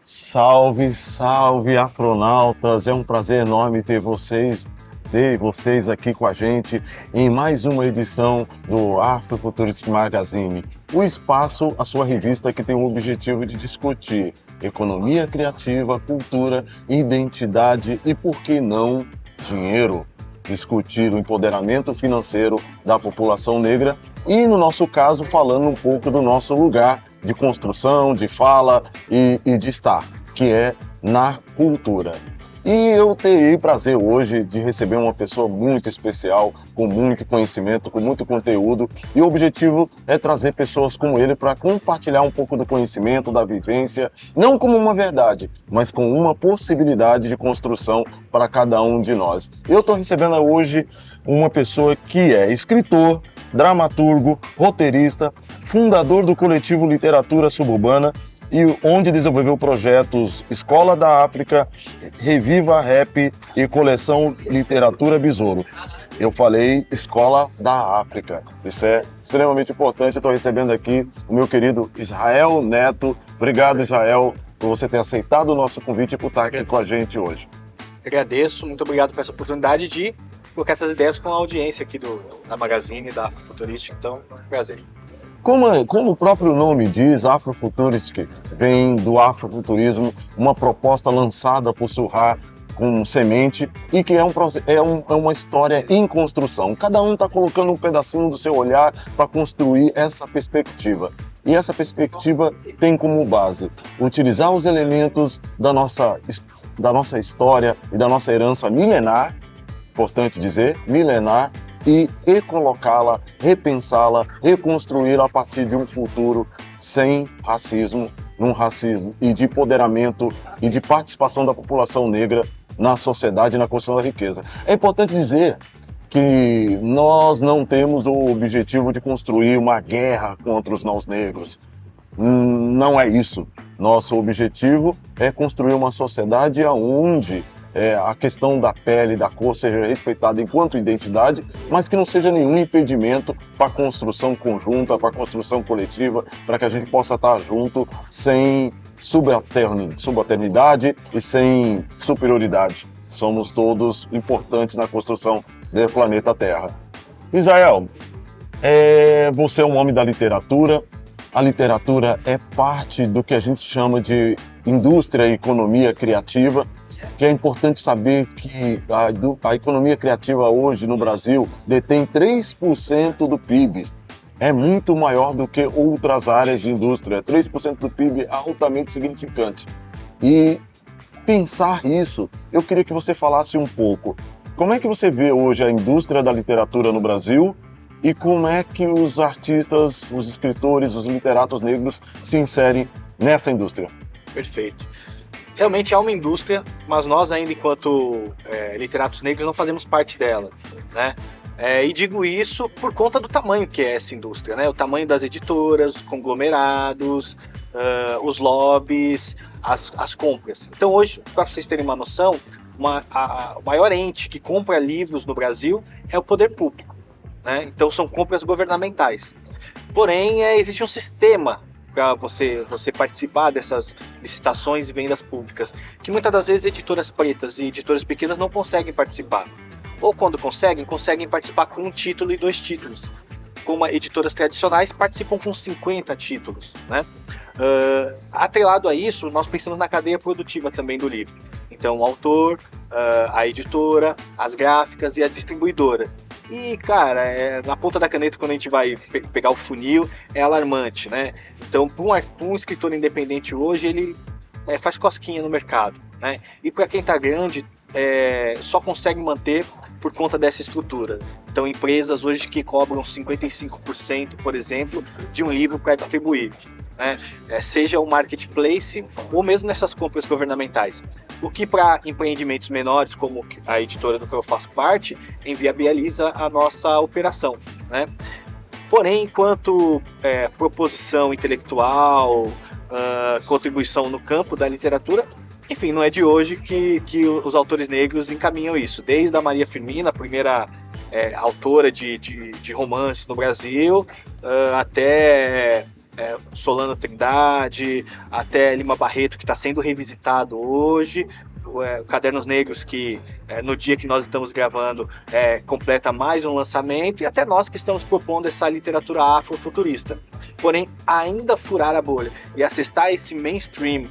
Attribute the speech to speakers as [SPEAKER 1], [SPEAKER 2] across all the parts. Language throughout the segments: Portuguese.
[SPEAKER 1] Salve, salve, afronautas! É um prazer enorme ter vocês aqui com a gente em mais uma edição do Afrofuturist Magazine. O espaço, a sua revista que tem o objetivo de discutir economia criativa, cultura, identidade e, por que não, dinheiro. Discutir o empoderamento financeiro da população negra e, no nosso caso, falando um pouco do nosso lugar de construção, de fala e de estar, que é na cultura. E eu terei prazer hoje de receber uma pessoa muito especial, com muito conhecimento, com muito conteúdo, e o objetivo é trazer pessoas como ele para compartilhar um pouco do conhecimento, da vivência, não como uma verdade, mas com uma possibilidade de construção para cada um de nós. Eu estou recebendo hoje uma pessoa que é escritor, dramaturgo, roteirista, fundador do coletivo Literatura Suburbana, e onde desenvolveu projetos Escola da África, Reviva Rap e coleção Literatura Besouro. Eu falei Escola da África. Isso é extremamente importante. Eu estou recebendo aqui o meu querido Israel Neto. Obrigado, Israel, por você ter aceitado o nosso convite e por estar aqui com a gente hoje.
[SPEAKER 2] Agradeço, muito obrigado por essa oportunidade de colocar essas ideias com a audiência aqui da Magazine, da Futurística. Então, prazer.
[SPEAKER 1] Como o próprio nome diz, Afrofuturistic vem do afrofuturismo, uma proposta lançada por Surra com semente e que é uma história em construção. Cada um está colocando um pedacinho do seu olhar para construir essa perspectiva. E essa perspectiva tem como base utilizar os elementos da nossa história e da nossa herança milenar, importante dizer, milenar, e recolocá-la, repensá-la, reconstruir a partir de um futuro sem racismo, num racismo e de empoderamento e de participação da população negra na sociedade e na construção da riqueza. É importante dizer que nós não temos o objetivo de construir uma guerra contra os não negros. Não é isso. Nosso objetivo é construir uma sociedade onde a questão da pele, da cor seja respeitada enquanto identidade, mas que não seja nenhum impedimento para a construção conjunta, para a construção coletiva, para que a gente possa estar junto sem subalternidade e sem superioridade. Somos todos importantes na construção do planeta Terra. Israel, você é um homem da literatura. A literatura é parte do que a gente chama de indústria e economia criativa, que é importante saber que a economia criativa hoje no Brasil detém 3% do PIB. É muito maior do que outras áreas de indústria. 3% do PIB é altamente significante. E pensar isso, eu queria que você falasse um pouco. Como é que você vê hoje a indústria da literatura no Brasil e como é que os artistas, os escritores, os literatos negros se inserem nessa indústria?
[SPEAKER 2] Perfeito. Realmente é uma indústria, mas nós ainda, enquanto literatos negros, não fazemos parte dela, né? E digo isso por conta do tamanho que é essa indústria, né? O tamanho das editoras, os conglomerados, os lobbies, as compras. Então hoje, para vocês terem uma noção, o maior ente que compra livros no Brasil é o poder público, né? Então são compras governamentais. Porém, existe um sistema para você participar dessas licitações e vendas públicas, que muitas das vezes editoras pretas e editoras pequenas não conseguem participar. Ou quando conseguem participar com um título e 2 títulos. Como editoras tradicionais participam com 50 títulos, né? Atrelado a isso, nós pensamos na cadeia produtiva também do livro. Então, o autor, a editora, as gráficas e a distribuidora. E, cara, na ponta da caneta, quando a gente vai pegar o funil, é alarmante, né? Então, para um escritor independente hoje, ele faz cosquinha no mercado, né? E para quem está grande, só consegue manter por conta dessa estrutura. Então, empresas hoje que cobram 55%, por exemplo, de um livro para distribuir, né? Seja o marketplace ou mesmo nessas compras governamentais. O que para empreendimentos menores, como a editora do que eu faço parte, inviabiliza a nossa operação, né? Porém, enquanto proposição intelectual, contribuição no campo da literatura, enfim, não é de hoje que os autores negros encaminham isso. Desde a Maria Firmina, a primeira autora de romance no Brasil, até Solano Trindade, até Lima Barreto, que está sendo revisitado hoje, Cadernos Negros, que no dia que nós estamos gravando completa mais um lançamento, e até nós que estamos propondo essa literatura afrofuturista. Porém, ainda furar a bolha e acessar esse mainstream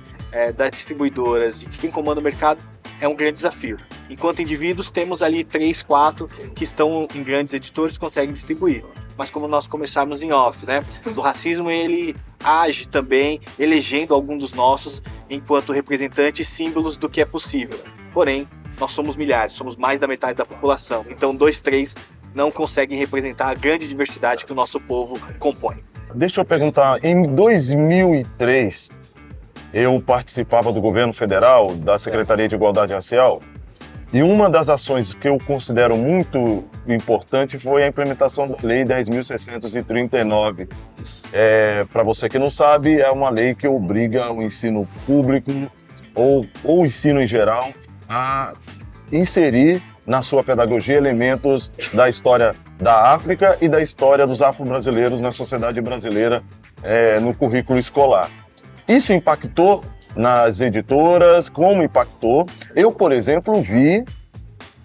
[SPEAKER 2] das distribuidoras e de quem comanda o mercado é um grande desafio. Enquanto indivíduos, temos ali 3, 4 que estão em grandes editores que conseguem distribuir. Mas como nós começamos em off, né? O racismo, ele age também elegendo algum dos nossos enquanto representantes e símbolos do que é possível. Porém, nós somos milhares, somos mais da metade da população. Então, 2, 3 não conseguem representar a grande diversidade que o nosso povo compõe.
[SPEAKER 1] Deixa eu perguntar, em 2003, eu participava do governo federal, da Secretaria de Igualdade Racial, e uma das ações que eu considero muito importante foi a implementação da Lei 10.639. Para você que não sabe, é uma lei que obriga o ensino público ou o ensino em geral a inserir na sua pedagogia elementos da história da África e da história dos afro-brasileiros na sociedade brasileira no currículo escolar. Isso impactou nas editoras, como impactou. Eu, por exemplo, vi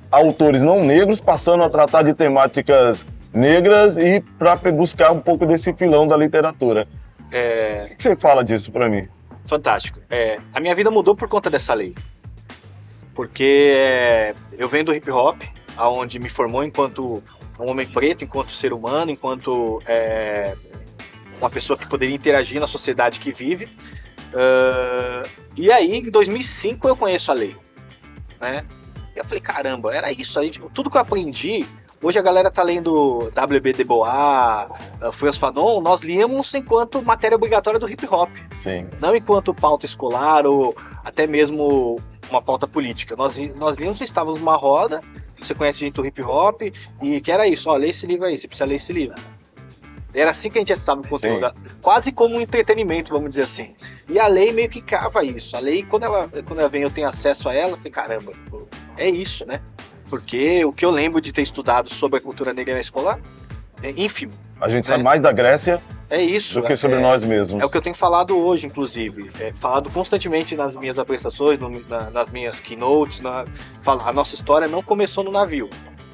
[SPEAKER 1] autores não negros passando a tratar de temáticas negras e para buscar um pouco desse filão da literatura. O que você fala disso para mim?
[SPEAKER 2] Fantástico. A minha vida mudou por conta dessa lei. Porque eu venho do hip hop, onde me formou enquanto um homem preto, enquanto ser humano, enquanto uma pessoa que poderia interagir na sociedade que vive. E aí, em 2005, eu conheço a lei, né? E eu falei, caramba, era isso aí. Tudo que eu aprendi, hoje a galera tá lendo W.B. Du Bois, Frantz Fanon, nós líamos enquanto matéria obrigatória do hip hop.
[SPEAKER 1] Sim.
[SPEAKER 2] Não enquanto pauta escolar ou até mesmo uma pauta política. Nós líamos, estávamos numa roda, você conhece gente do hip hop, e que era isso, lê esse livro aí, você precisa ler esse livro. Era assim que a gente sabe o conteúdo, quase como um entretenimento, vamos dizer assim. E a lei meio que crava isso. A lei, quando ela vem, eu tenho acesso a ela, eu falei, caramba, é isso, né? Porque o que eu lembro de ter estudado sobre a cultura negra na escola é ínfimo.
[SPEAKER 1] A gente sabe mais da Grécia
[SPEAKER 2] do
[SPEAKER 1] que sobre nós mesmos.
[SPEAKER 2] É o que eu tenho falado hoje, inclusive. Falado constantemente nas minhas apresentações, nas minhas keynotes. A nossa história não começou no navio.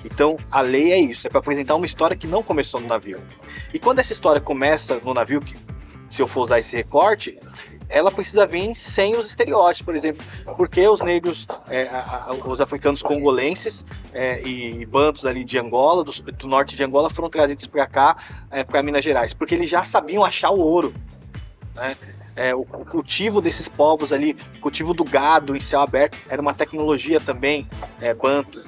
[SPEAKER 2] Então, a lei é isso, é para apresentar uma história que não começou no navio. E quando essa história começa no navio, se eu for usar esse recorte, ela precisa vir sem os estereótipos, por exemplo, porque os negros, os africanos congolenses e bantos ali de Angola, do norte de Angola, foram trazidos para cá, para Minas Gerais, porque eles já sabiam achar o ouro, né? O cultivo desses povos ali, o cultivo do gado em céu aberto, era uma tecnologia também, banto.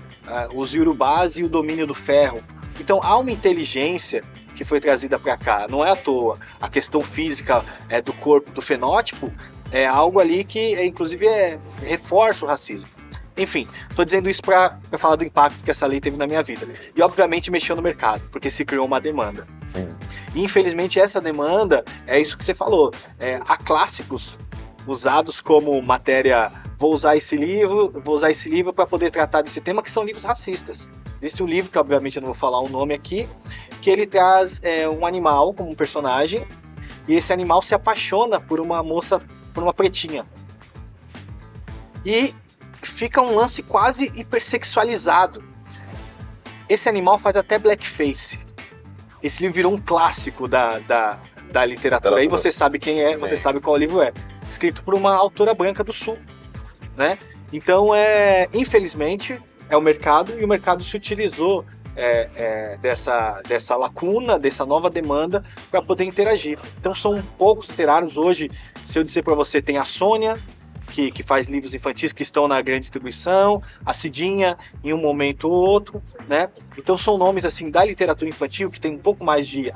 [SPEAKER 2] Os iorubás e o domínio do ferro. Então há uma inteligência que foi trazida para cá, não é à toa. A questão física do corpo, do fenótipo, é algo ali que inclusive reforça o racismo. Enfim, estou dizendo isso para falar do impacto que essa lei teve na minha vida. E obviamente mexeu no mercado, porque se criou uma demanda.
[SPEAKER 1] Sim.
[SPEAKER 2] E infelizmente essa demanda é isso que você falou. Há clássicos usados como matéria, vou usar esse livro para poder tratar desse tema, que são livros racistas. Existe um livro, que obviamente eu não vou falar o nome aqui, que ele traz um animal como um personagem, e esse animal se apaixona por uma moça, por uma pretinha. E fica um lance quase hipersexualizado. Esse animal faz até blackface. Esse livro virou um clássico da literatura. Aí você sabe quem é, você sabe qual livro é. Escrito por uma autora branca do Sul, né? Então, infelizmente, é o mercado, e o mercado se utilizou dessa lacuna, dessa nova demanda, para poder interagir. Então, são poucos literários. Hoje, se eu dizer para você, tem a Sônia, que faz livros infantis que estão na grande distribuição, a Cidinha em um momento ou outro, né? Então, são nomes assim da literatura infantil que tem um pouco mais de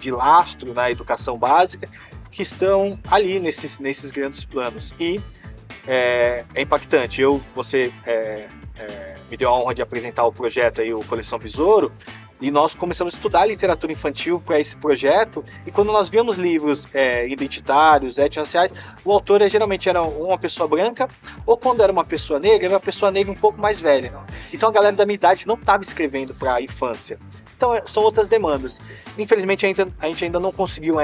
[SPEAKER 2] lastro na educação básica, que estão ali nesses grandes planos. E é impactante. Você me deu a honra de apresentar o projeto aí, o Coleção Besouro, E nós começamos a estudar literatura infantil para esse projeto, e quando nós víamos livros identitários, étnico-raciais, o autor geralmente era uma pessoa branca, ou quando era uma pessoa negra, era uma pessoa negra um pouco mais velha. Então a galera da minha idade não estava escrevendo para a infância. Então são outras demandas. Infelizmente a gente ainda não conseguiu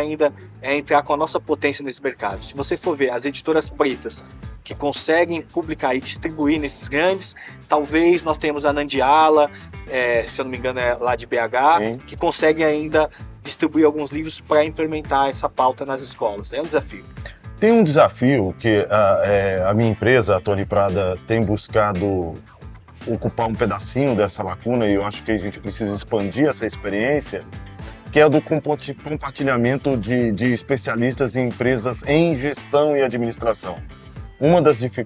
[SPEAKER 2] entrar com a nossa potência nesse mercado. Se você for ver as editoras pretas que conseguem publicar e distribuir nesses grandes, talvez nós tenhamos a Nandiala, se eu não me engano é lá de BH, sim, que consegue ainda distribuir alguns livros para implementar essa pauta nas escolas. É um desafio.
[SPEAKER 1] Tem um desafio que a minha empresa, a Tony Prada, tem buscado ocupar um pedacinho dessa lacuna, e eu acho que a gente precisa expandir essa experiência, que é do compartilhamento de especialistas em empresas em gestão e administração.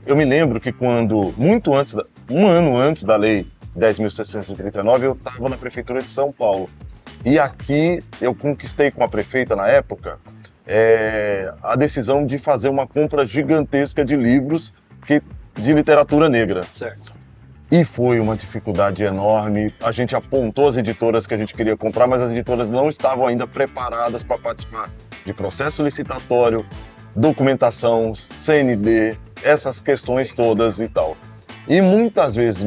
[SPEAKER 1] Eu me lembro que um ano antes da lei 10.639, eu estava na prefeitura de São Paulo, e aqui eu conquistei com a prefeita na época a decisão de fazer uma compra gigantesca de livros de literatura negra.
[SPEAKER 2] Certo.
[SPEAKER 1] E foi uma dificuldade enorme. A gente apontou as editoras que a gente queria comprar, mas as editoras não estavam ainda preparadas para participar de processo licitatório, documentação, CND, essas questões todas e tal. E muitas vezes,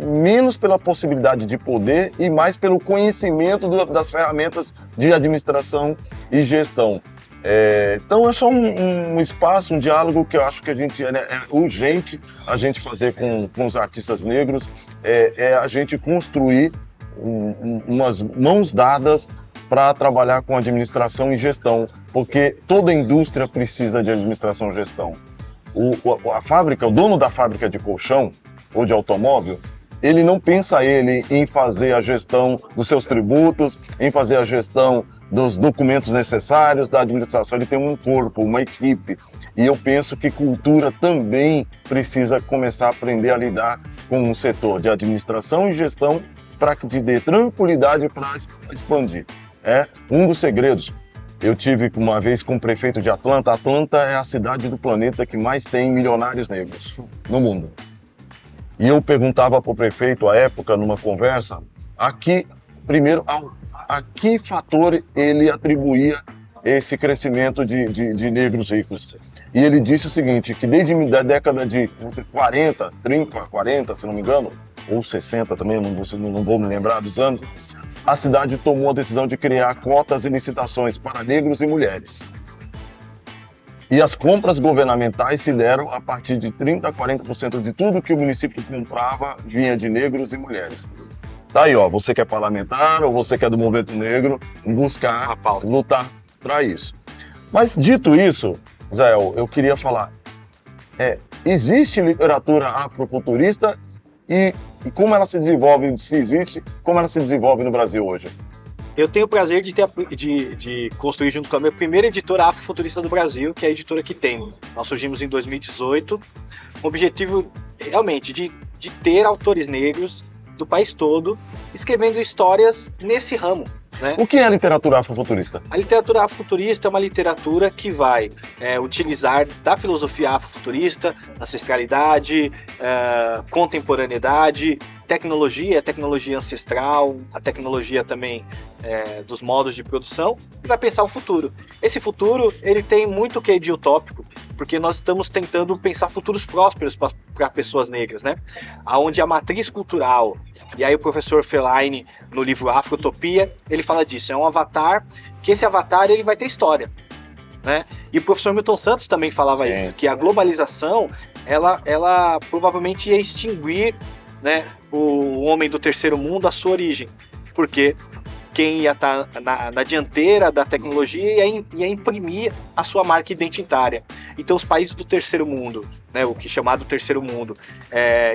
[SPEAKER 1] menos pela possibilidade de poder e mais pelo conhecimento das ferramentas de administração e gestão. Então é só um espaço, um diálogo que eu acho que é urgente a gente fazer com os artistas negros, a gente construir umas mãos dadas para trabalhar com administração e gestão, porque toda indústria precisa de administração e gestão. O dono da fábrica de colchão ou de automóvel, ele não pensa em fazer a gestão dos seus tributos, em fazer a gestão dos documentos necessários da administração. Ele tem um corpo, uma equipe. E eu penso que cultura também precisa começar a aprender a lidar com um setor de administração e gestão para que te dê tranquilidade para expandir. Um dos segredos. Eu tive uma vez com o prefeito de Atlanta. Atlanta é a cidade do planeta que mais tem milionários negros no mundo. E eu perguntava para o prefeito, à época, numa conversa, a que fator ele atribuía esse crescimento de negros ricos. E ele disse o seguinte, que desde a década de 40, se não me engano, ou 60 também, não vou me lembrar dos anos, a cidade tomou a decisão de criar cotas e licitações para negros e mulheres. E as compras governamentais se deram a partir de 30% a 40% de tudo que o município comprava vinha de negros e mulheres. Tá aí, você que é parlamentar ou você que é do movimento negro, buscar, lutar para isso. Mas dito isso, Zael, eu queria falar, existe literatura afrofuturista e como ela se desenvolve, se existe, como ela se desenvolve no Brasil hoje?
[SPEAKER 2] Eu tenho o prazer de construir junto com a minha primeira editora afrofuturista do Brasil, que é a editora Quitemo. Nós surgimos em 2018, com o objetivo realmente de ter autores negros do país todo escrevendo histórias nesse ramo. Né?
[SPEAKER 1] O que é a literatura afrofuturista?
[SPEAKER 2] A literatura afrofuturista é uma literatura que vai utilizar da filosofia afrofuturista, ancestralidade, contemporaneidade, tecnologia ancestral, a tecnologia também dos modos de produção, e vai pensar o futuro. Esse futuro ele tem muito que de utópico, porque nós estamos tentando pensar futuros prósperos para pessoas negras, né? Onde a matriz cultural, e aí o professor Fellaini, no livro Afrotopia, ele fala disso, é um avatar, que esse avatar ele vai ter história. Né? E o professor Milton Santos também falava isso, que a globalização ela provavelmente ia extinguir, né, o homem do terceiro mundo, a sua origem, porque quem ia estar na dianteira da tecnologia ia imprimir a sua marca identitária. Então os países do terceiro mundo, né, o que é chamado terceiro mundo,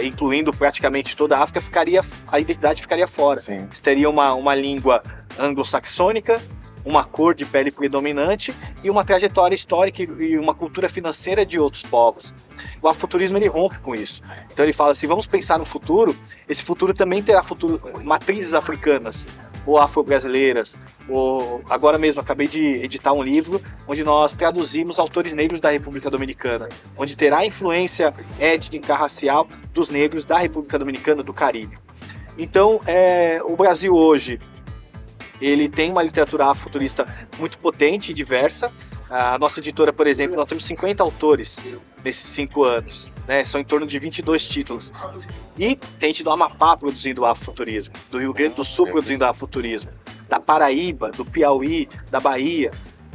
[SPEAKER 2] incluindo praticamente toda a África, a identidade ficaria fora. Sim. Teria uma língua anglo-saxônica, uma cor de pele predominante e uma trajetória histórica e uma cultura financeira de outros povos. O afrofuturismo ele rompe com isso. Então ele fala assim, vamos pensar no futuro, esse futuro também terá matrizes africanas, ou afro-brasileiras, ou agora mesmo acabei de editar um livro onde nós traduzimos autores negros da República Dominicana, onde terá influência étnica, racial dos negros da República Dominicana, do Caribe. Então, o Brasil hoje, ele tem uma literatura afrofuturista muito potente e diversa. A nossa editora, por exemplo, nós temos 50 autores nesses 5 anos, né? São em torno de 22 títulos. E tem gente do Amapá produzindo afrofuturismo, do Rio Grande do Sul produzindo afrofuturismo, da Paraíba, do Piauí, da Bahia,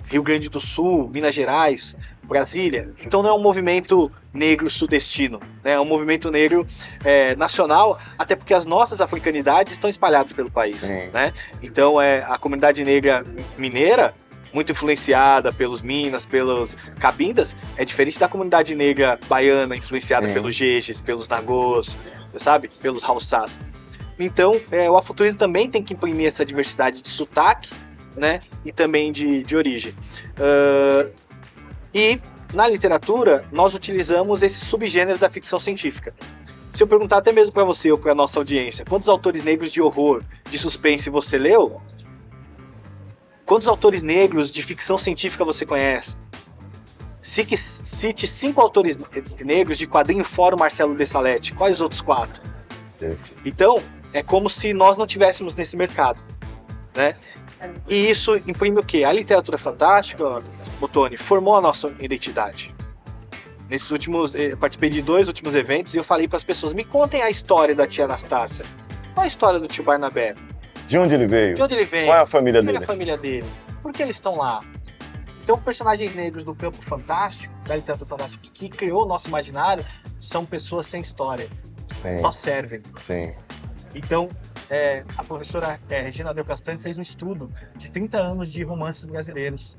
[SPEAKER 2] Rio Grande do Sul, Minas Gerais, Brasília. Então não é um movimento negro sudestino, né? É um movimento negro nacional, até porque as nossas africanidades estão espalhadas pelo país, né? Então a comunidade negra mineira, muito influenciada pelos Minas, pelos Cabindas, é diferente da comunidade negra baiana, influenciada pelos Jejes, pelos Nagôs, sabe? Pelos Haussás. Então, o afrofuturismo também tem que imprimir essa diversidade de sotaque, né? E também de origem. E, na literatura, nós utilizamos esses subgêneros da ficção científica. Se eu perguntar até mesmo para você ou para a nossa audiência, quantos autores negros de horror, de suspense você leu? Quantos autores negros de ficção científica você conhece? Cite 5 autores negros de quadrinho fora o Marcelo Dessalete. Quais os outros 4? Então, é como se nós não tivéssemos nesse mercado, né? E isso imprime o quê? A literatura fantástica, Botoni, formou a nossa identidade. Nesses últimos, eu participei de 2 últimos eventos e eu falei para as pessoas, me contem a história da tia Anastácia. Qual a história do tio Barnabé?
[SPEAKER 1] De onde ele veio?
[SPEAKER 2] De onde ele veio?
[SPEAKER 1] Qual é a família
[SPEAKER 2] dele?
[SPEAKER 1] Qual é
[SPEAKER 2] a família dele? Por que eles estão lá? Então, personagens negros do campo fantástico, da literatura fantástica, que criou o nosso imaginário, são pessoas sem história.
[SPEAKER 1] Sim.
[SPEAKER 2] Só servem.
[SPEAKER 1] Sim.
[SPEAKER 2] Então, a professora Regina Del Castanho fez um estudo de 30 anos de romances brasileiros.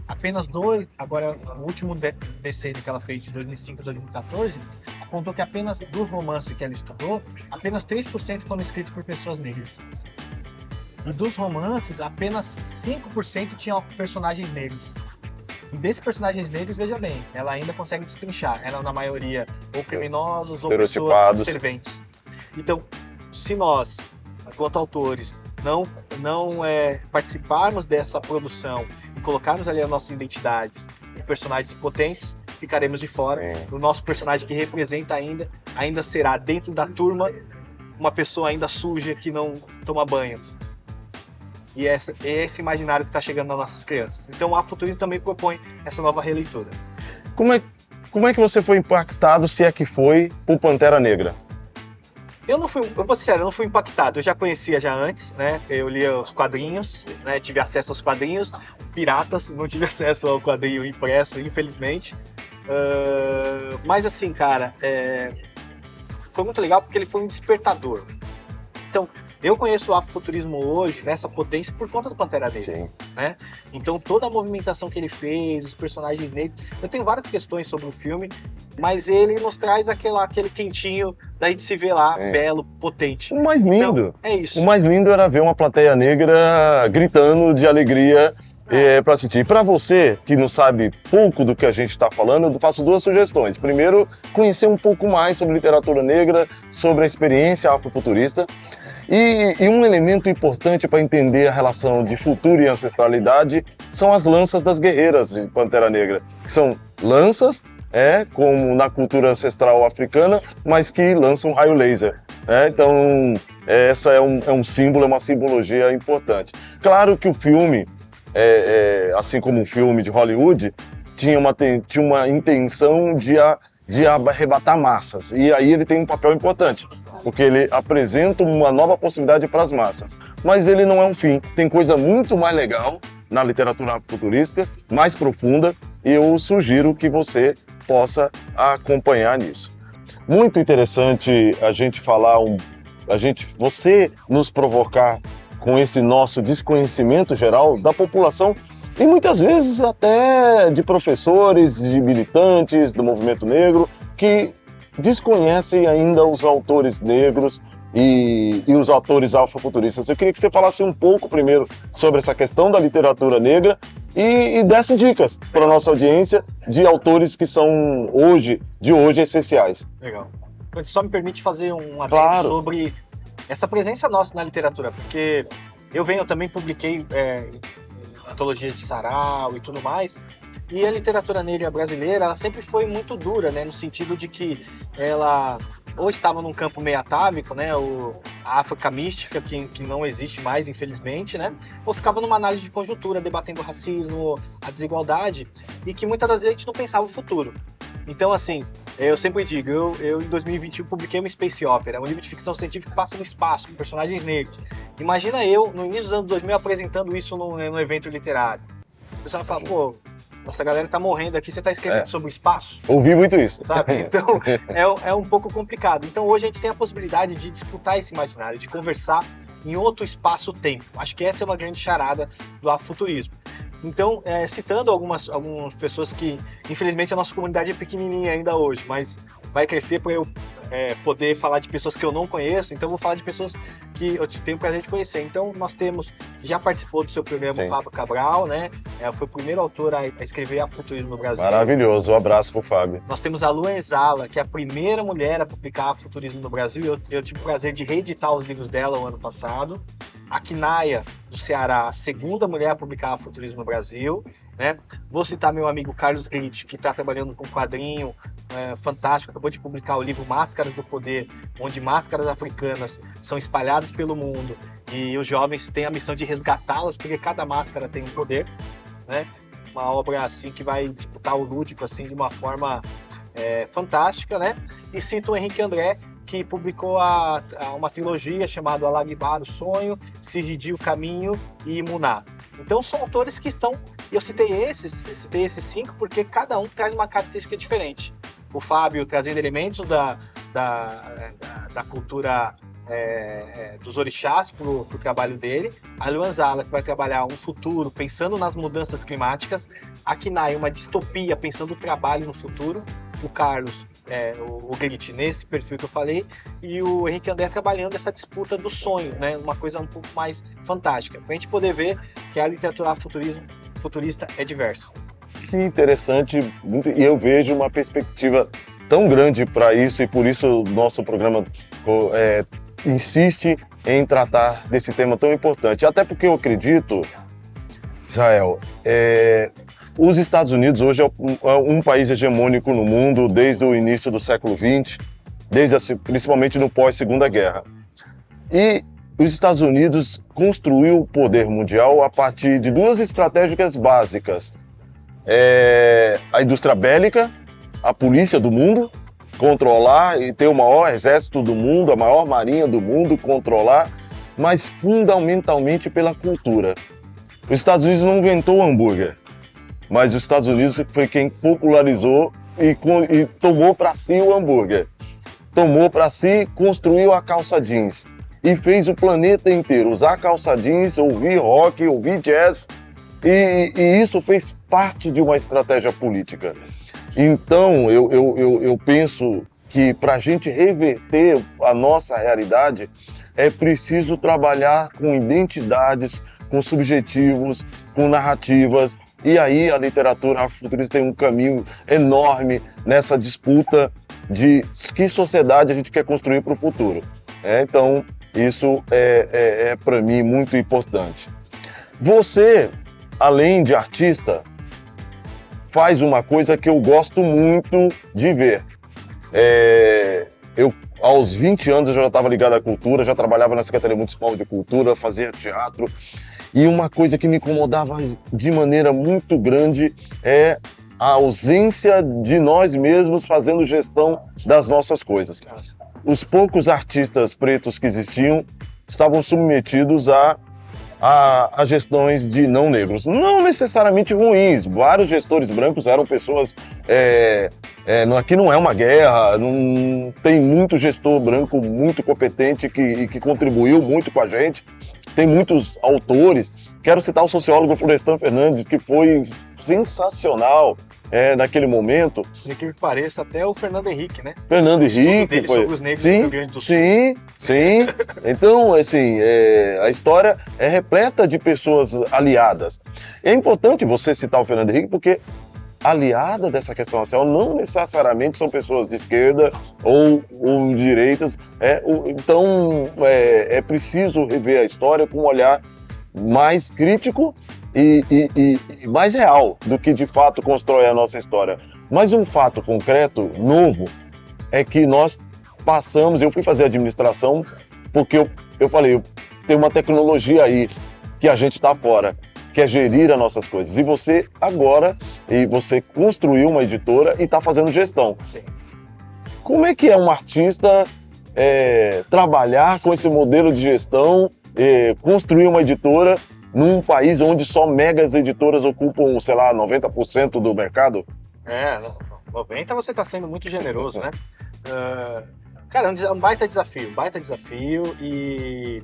[SPEAKER 2] Apenas 2, agora o último decênio que ela fez, de 2005 a 2014, apontou que apenas do romance que ela estudou, apenas 3% foram escritos por pessoas negras. E dos romances, apenas 5% tinham personagens negros. E desses personagens negros, veja bem, ela ainda consegue destrinchar. Ela, na maioria, ou criminosos ou pessoas serventes. Então, se nós, enquanto autores, não participarmos dessa produção e colocarmos ali as nossas identidades e personagens potentes, ficaremos de fora. Sim. O nosso personagem que representa ainda será, dentro da turma, uma pessoa ainda suja que não toma banho. E é esse imaginário que está chegando nas nossas crianças. Então, o afrofuturismo também propõe essa nova releitura.
[SPEAKER 1] Como é que você foi impactado, se é que foi, por Pantera Negra?
[SPEAKER 2] Eu vou ser sincero, eu não fui impactado. Eu já conhecia antes, né? Eu lia os quadrinhos, né? Tive acesso aos quadrinhos piratas, não tive acesso ao quadrinho impresso, infelizmente. Mas assim, cara, foi muito legal porque ele foi um despertador. Então, eu conheço o afrofuturismo hoje, nessa potência, por conta do Pantera Negra. Sim. Né? Então, toda a movimentação que ele fez, os personagens negros... Eu tenho várias questões sobre o filme, mas ele nos traz aquele quentinho, daí de se ver lá, belo, potente.
[SPEAKER 1] O mais lindo.
[SPEAKER 2] Então, é isso.
[SPEAKER 1] O mais lindo era ver uma plateia negra gritando de alegria para assistir. Para você, que não sabe pouco do que a gente está falando, eu faço 2 sugestões. Primeiro, conhecer um pouco mais sobre literatura negra, sobre a experiência afrofuturista. E um elemento importante para entender a relação de futuro e ancestralidade são as lanças das guerreiras de Pantera Negra, que são lanças, como na cultura ancestral africana, mas que lançam raio laser. Então, essa é um símbolo, é uma simbologia importante. Claro que o filme, assim como um filme de Hollywood, tinha uma intenção de arrebatar massas, e aí ele tem um papel importante, porque ele apresenta uma nova possibilidade para as massas. Mas ele não é um fim, tem coisa muito mais legal na literatura futurista, mais profunda, e eu sugiro que você possa acompanhar nisso. Muito interessante a gente falar, você nos provocar com esse nosso desconhecimento geral da população, e muitas vezes até de professores, de militantes do movimento negro, que desconhecem ainda os autores negros e os autores afrofuturistas. Eu queria que você falasse um pouco primeiro sobre essa questão da literatura negra e desse dicas para a nossa audiência de autores que são de hoje essenciais.
[SPEAKER 2] Legal. Só me permite fazer um adendo sobre essa presença nossa na literatura, porque eu também publiquei antologias de sarau e tudo mais, e a literatura negra brasileira, ela sempre foi muito dura, né, no sentido de que ela ou estava num campo meio atávico, né, a África mística, que não existe mais, infelizmente, né? Ou ficava numa análise de conjuntura, debatendo o racismo, a desigualdade, e que muitas das vezes a gente não pensava o futuro. Então, assim, eu sempre digo, eu em 2021 publiquei uma Space Opera, um livro de ficção científica que passa no espaço, com personagens negros. Imagina eu, no início dos anos 2000, apresentando isso num evento literário. O pessoal fala, pô, nossa galera tá morrendo aqui, você tá escrevendo sobre o espaço?
[SPEAKER 1] Ouvi muito isso.
[SPEAKER 2] Sabe? Então, é um pouco complicado. Então, hoje a gente tem a possibilidade de disputar esse imaginário, de conversar em outro espaço-tempo. Acho que essa é uma grande charada do afrofuturismo. Então, citando algumas pessoas que, infelizmente, a nossa comunidade é pequenininha ainda hoje, mas vai crescer para eu poder falar de pessoas que eu não conheço, então vou falar de pessoas que eu tenho o prazer de conhecer. Então, nós temos, já participou do seu programa,
[SPEAKER 1] Sim.
[SPEAKER 2] o Fábio Cabral, né? Foi o primeiro autor a escrever afrofuturismo no Brasil.
[SPEAKER 1] Maravilhoso, um abraço pro Fábio.
[SPEAKER 2] Nós temos a Luan Zala, que é a primeira mulher a publicar afrofuturismo no Brasil. Eu tive o prazer de reeditar os livros dela o ano passado. A Kinaya, do Ceará, a segunda mulher a publicar afrofuturismo no Brasil. Né? Vou citar meu amigo Carlos Gritti, que está trabalhando com um quadrinho fantástico, acabou de publicar o livro Máscaras do Poder, onde máscaras africanas são espalhadas pelo mundo e os jovens têm a missão de resgatá-las, porque cada máscara tem um poder, né? Uma obra assim que vai disputar o lúdico assim, de uma forma fantástica, né? E cito o Henrique André, que publicou uma trilogia chamada Alagbar, o Sonho, Sigidi, o Caminho e Imuná. Então são autores que estão, eu citei esses 5 porque cada um traz uma característica diferente. O Fábio trazendo elementos da cultura dos orixás para o trabalho dele, a Luan Zala, que vai trabalhar um futuro pensando nas mudanças climáticas, a Kinaya, uma distopia pensando o trabalho no futuro, o Carlos, o Gritti, nesse perfil que eu falei, e o Henrique André trabalhando essa disputa do sonho, né? Uma coisa um pouco mais fantástica, para a gente poder ver que a literatura futurista é diversa.
[SPEAKER 1] Que interessante, e eu vejo uma perspectiva tão grande para isso, e por isso o nosso programa insiste em tratar desse tema tão importante. Até porque eu acredito, Israel, os Estados Unidos hoje é um país hegemônico no mundo desde o início do século XX, principalmente no pós-Segunda Guerra. E os Estados Unidos construiu o poder mundial a partir de 2 estratégias básicas. A indústria bélica, a polícia do mundo, controlar e ter o maior exército do mundo, a maior marinha do mundo, controlar, mas fundamentalmente pela cultura. Os Estados Unidos não inventou o hambúrguer, mas os Estados Unidos foi quem popularizou e tomou para si o hambúrguer. Tomou para si, construiu a calça jeans e fez o planeta inteiro usar calça jeans, ouvir rock, ouvir jazz, e isso fez parte de uma estratégia política. Então, eu penso que para a gente reverter a nossa realidade, é preciso trabalhar com identidades, com subjetivos, com narrativas, e aí a literatura afrofuturista tem um caminho enorme nessa disputa de que sociedade a gente quer construir para o futuro. Então, isso é para mim muito importante. Você, além de artista, faz uma coisa que eu gosto muito de ver. Eu, aos 20 anos, eu já estava ligado à cultura, já trabalhava na Secretaria Municipal de Cultura, fazia teatro, e uma coisa que me incomodava de maneira muito grande é a ausência de nós mesmos fazendo gestão das nossas coisas. Os poucos artistas pretos que existiam estavam submetidos a gestões de não negros, não necessariamente ruins. Vários gestores brancos eram pessoas, aqui não é uma guerra, não tem muito gestor branco muito competente que contribuiu muito com a gente, tem muitos autores. Quero citar o sociólogo Florestan Fernandes, que foi sensacional naquele momento.
[SPEAKER 2] De que pareça, até o Fernando Henrique, né?
[SPEAKER 1] Fernando Henrique
[SPEAKER 2] foi sobre os negros do Rio Grande do Sul.
[SPEAKER 1] Sim. Então, assim, a história é repleta de pessoas aliadas. É importante você citar o Fernando Henrique, porque aliada dessa questão racial não necessariamente são pessoas de esquerda ou de direitas. Então, é preciso rever a história com um olhar mais crítico e mais real do que de fato constrói a nossa história. Mas um fato concreto, novo, é que nós passamos, eu fui fazer administração porque eu falei, tem uma tecnologia aí que a gente está fora, que é gerir as nossas coisas. E você agora, você construiu uma editora e está fazendo gestão.
[SPEAKER 2] Sim.
[SPEAKER 1] Como é que é um artista trabalhar com esse modelo de gestão, construir uma editora num país onde só megas editoras ocupam, sei lá, 90% do mercado?
[SPEAKER 2] 90 você está sendo muito generoso, né? Cara, é um baita desafio e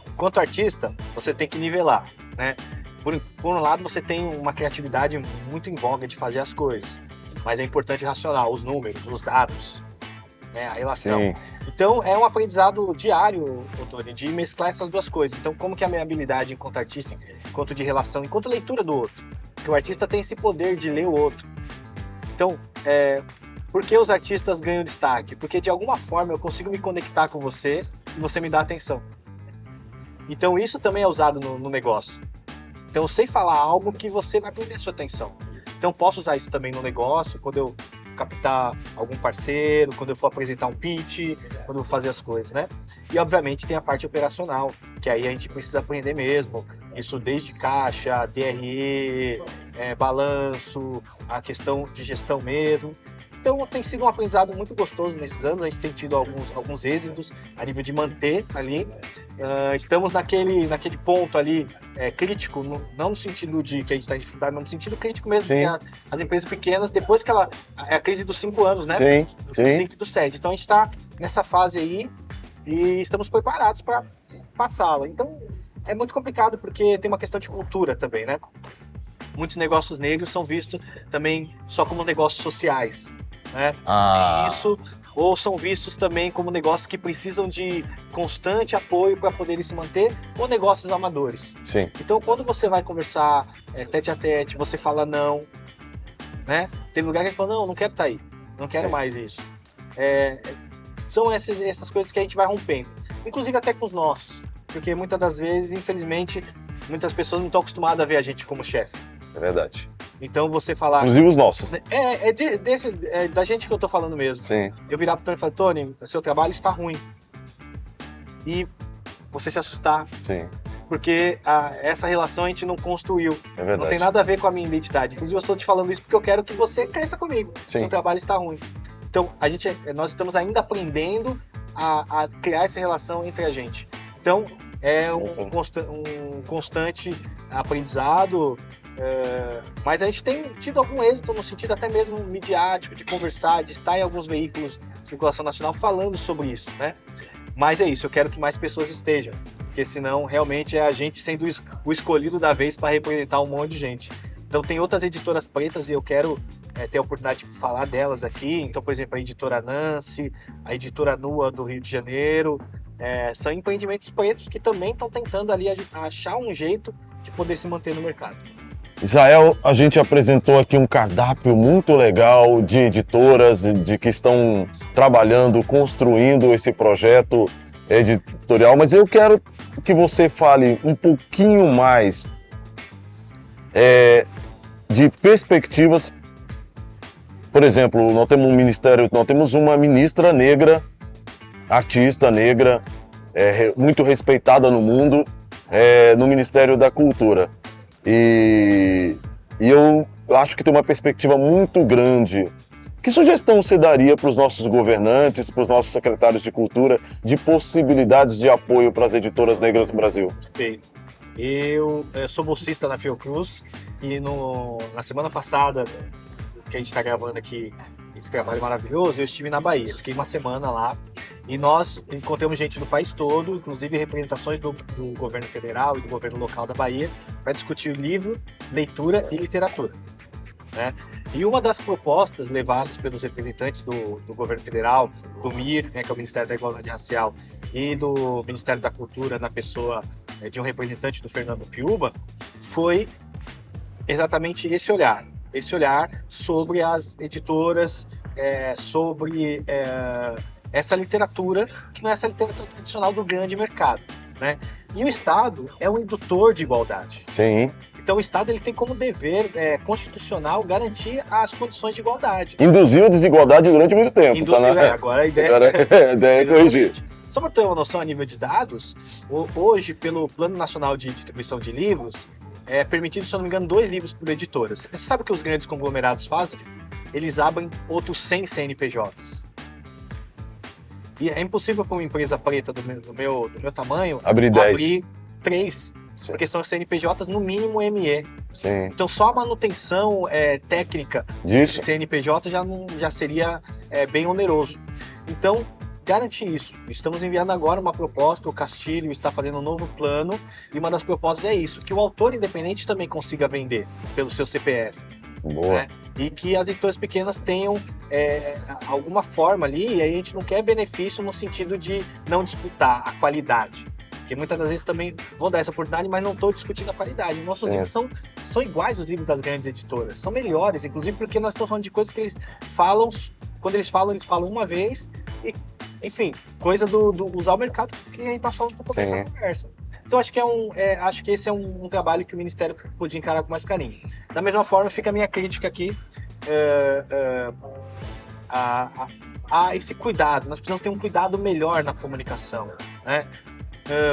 [SPEAKER 2] enquanto artista, você tem que nivelar, né? Por um lado, você tem uma criatividade muito em voga de fazer as coisas, mas é importante racionar os números, os dados, né? A relação.
[SPEAKER 1] Sim.
[SPEAKER 2] Então, é um aprendizado diário, Tony, de mesclar essas duas coisas. Então, como que a minha habilidade enquanto artista, enquanto de relação, enquanto leitura do outro? Porque o artista tem esse poder de ler o outro. Então, por que os artistas ganham destaque? Porque, de alguma forma, eu consigo me conectar com você e você me dá atenção. Então, isso também é usado no negócio. Então, eu sei falar algo que você vai prender sua atenção. Então, posso usar isso também no negócio, quando eu captar algum parceiro, quando eu for apresentar um pitch, quando eu for fazer as coisas, né? E, obviamente, tem a parte operacional, que aí a gente precisa aprender mesmo. Isso desde caixa, DRE, balanço, a questão de gestão mesmo. Então, tem sido um aprendizado muito gostoso nesses anos. A gente tem tido alguns êxitos a nível de manter ali. Estamos naquele ponto ali crítico, não no sentido de que a gente está em dificuldade, mas no sentido crítico mesmo. Que as empresas pequenas, depois que é a crise dos 5 anos, né?
[SPEAKER 1] Sim.
[SPEAKER 2] Do 5 e do 7. Então, a gente está nessa fase aí e estamos preparados para passá-la. Então, é muito complicado porque tem uma questão de cultura também, né? Muitos negócios negros são vistos também só como negócios sociais, né? Ou são vistos também como negócios que precisam de constante apoio para poderem se manter, ou negócios amadores.
[SPEAKER 1] Sim.
[SPEAKER 2] Então, quando você vai conversar tete a tete, você fala não, né? Tem lugar que a gente fala, não quero estar aí, não quero mais isso. São essas coisas que a gente vai rompendo, inclusive até com os nossos, porque muitas das vezes, infelizmente, muitas pessoas não estão acostumadas a ver a gente como chefe.
[SPEAKER 1] É verdade.
[SPEAKER 2] Então você falar...
[SPEAKER 1] Inclusive os nossos.
[SPEAKER 2] Da gente que eu tô falando mesmo.
[SPEAKER 1] Sim.
[SPEAKER 2] Eu virar pro Tony e falar, Tony, seu trabalho está ruim. E você se assustar.
[SPEAKER 1] Sim.
[SPEAKER 2] Porque essa relação a gente não construiu.
[SPEAKER 1] É verdade.
[SPEAKER 2] Não tem nada a ver com a minha identidade. Inclusive eu estou te falando isso porque eu quero que você cresça comigo.
[SPEAKER 1] Sim.
[SPEAKER 2] Seu trabalho está ruim. Então nós estamos ainda aprendendo a criar essa relação entre a gente. Então é um constante aprendizado. Mas a gente tem tido algum êxito no sentido até mesmo midiático, de conversar, de estar em alguns veículos de circulação nacional falando sobre isso, né? Mas é isso, eu quero que mais pessoas estejam, porque senão realmente é a gente sendo o escolhido da vez para representar um monte de gente. Então tem outras editoras pretas e eu quero ter a oportunidade de falar delas aqui. Então, por exemplo, a editora Nancy, a editora Nua do Rio de Janeiro, são empreendimentos pretos que também estão tentando ali achar um jeito de poder se manter no mercado.
[SPEAKER 1] Israel, a gente apresentou aqui um cardápio muito legal de editoras de que estão trabalhando, construindo esse projeto editorial, mas eu quero que você fale um pouquinho mais de perspectivas. Por exemplo, nós temos uma ministra negra, artista negra, muito respeitada no mundo, no Ministério da Cultura. E eu acho que tem uma perspectiva muito grande. Que sugestão você daria para os nossos governantes, para os nossos secretários de cultura, de possibilidades de apoio para as editoras negras no Brasil?
[SPEAKER 2] Perfeito. Eu sou bolsista na Fiocruz e na semana passada, que a gente está gravando aqui esse trabalho maravilhoso, eu estive na Bahia, fiquei uma semana lá e nós encontramos gente do país todo, inclusive representações do governo federal e do governo local da Bahia, para discutir livro, leitura e literatura, né? E uma das propostas levadas pelos representantes do governo federal, do MIR, né, que é o Ministério da Igualdade Racial, e do Ministério da Cultura, na pessoa de um representante do Fernando Piuba, foi exatamente esse olhar sobre as editoras, sobre essa literatura, que não é essa literatura tradicional do grande mercado, né? E o Estado é um indutor de igualdade.
[SPEAKER 1] Sim.
[SPEAKER 2] Então o Estado ele tem como dever constitucional garantir as condições de igualdade.
[SPEAKER 1] Induziu a desigualdade durante muito tempo.
[SPEAKER 2] Agora a ideia
[SPEAKER 1] é corrigir.
[SPEAKER 2] Só para ter uma noção a nível de dados, hoje, pelo Plano Nacional de Distribuição de Livros, é permitido, se eu não me engano, 2 livros por editoras. Você sabe o que os grandes conglomerados fazem? Eles abrem outros 100 CNPJs. E é impossível para uma empresa preta do meu tamanho
[SPEAKER 1] abrir
[SPEAKER 2] 3, porque são CNPJs no mínimo ME.
[SPEAKER 1] Sim.
[SPEAKER 2] Então só a manutenção técnica
[SPEAKER 1] disso
[SPEAKER 2] de CNPJ já seria bem oneroso. Então, garantir isso. Estamos enviando agora uma proposta, o Castilho está fazendo um novo plano, e uma das propostas é isso, que o autor independente também consiga vender pelo seu CPF.
[SPEAKER 1] Boa.
[SPEAKER 2] Né? E que as editoras pequenas tenham alguma forma ali, e aí a gente não quer benefício no sentido de não disputar a qualidade. Porque muitas das vezes também vão dar essa oportunidade, mas não estou discutindo a qualidade. Nossos livros são iguais aos livros das grandes editoras, são melhores, inclusive porque nós estamos falando de coisas que eles falam, quando eles falam uma vez, e, enfim, coisa do usar o mercado que a gente está falando no começo da conversa. Então acho que esse é um trabalho que o Ministério podia encarar com mais carinho. Da mesma forma, fica a minha crítica aqui a esse cuidado. Nós precisamos ter um cuidado melhor na comunicação, né?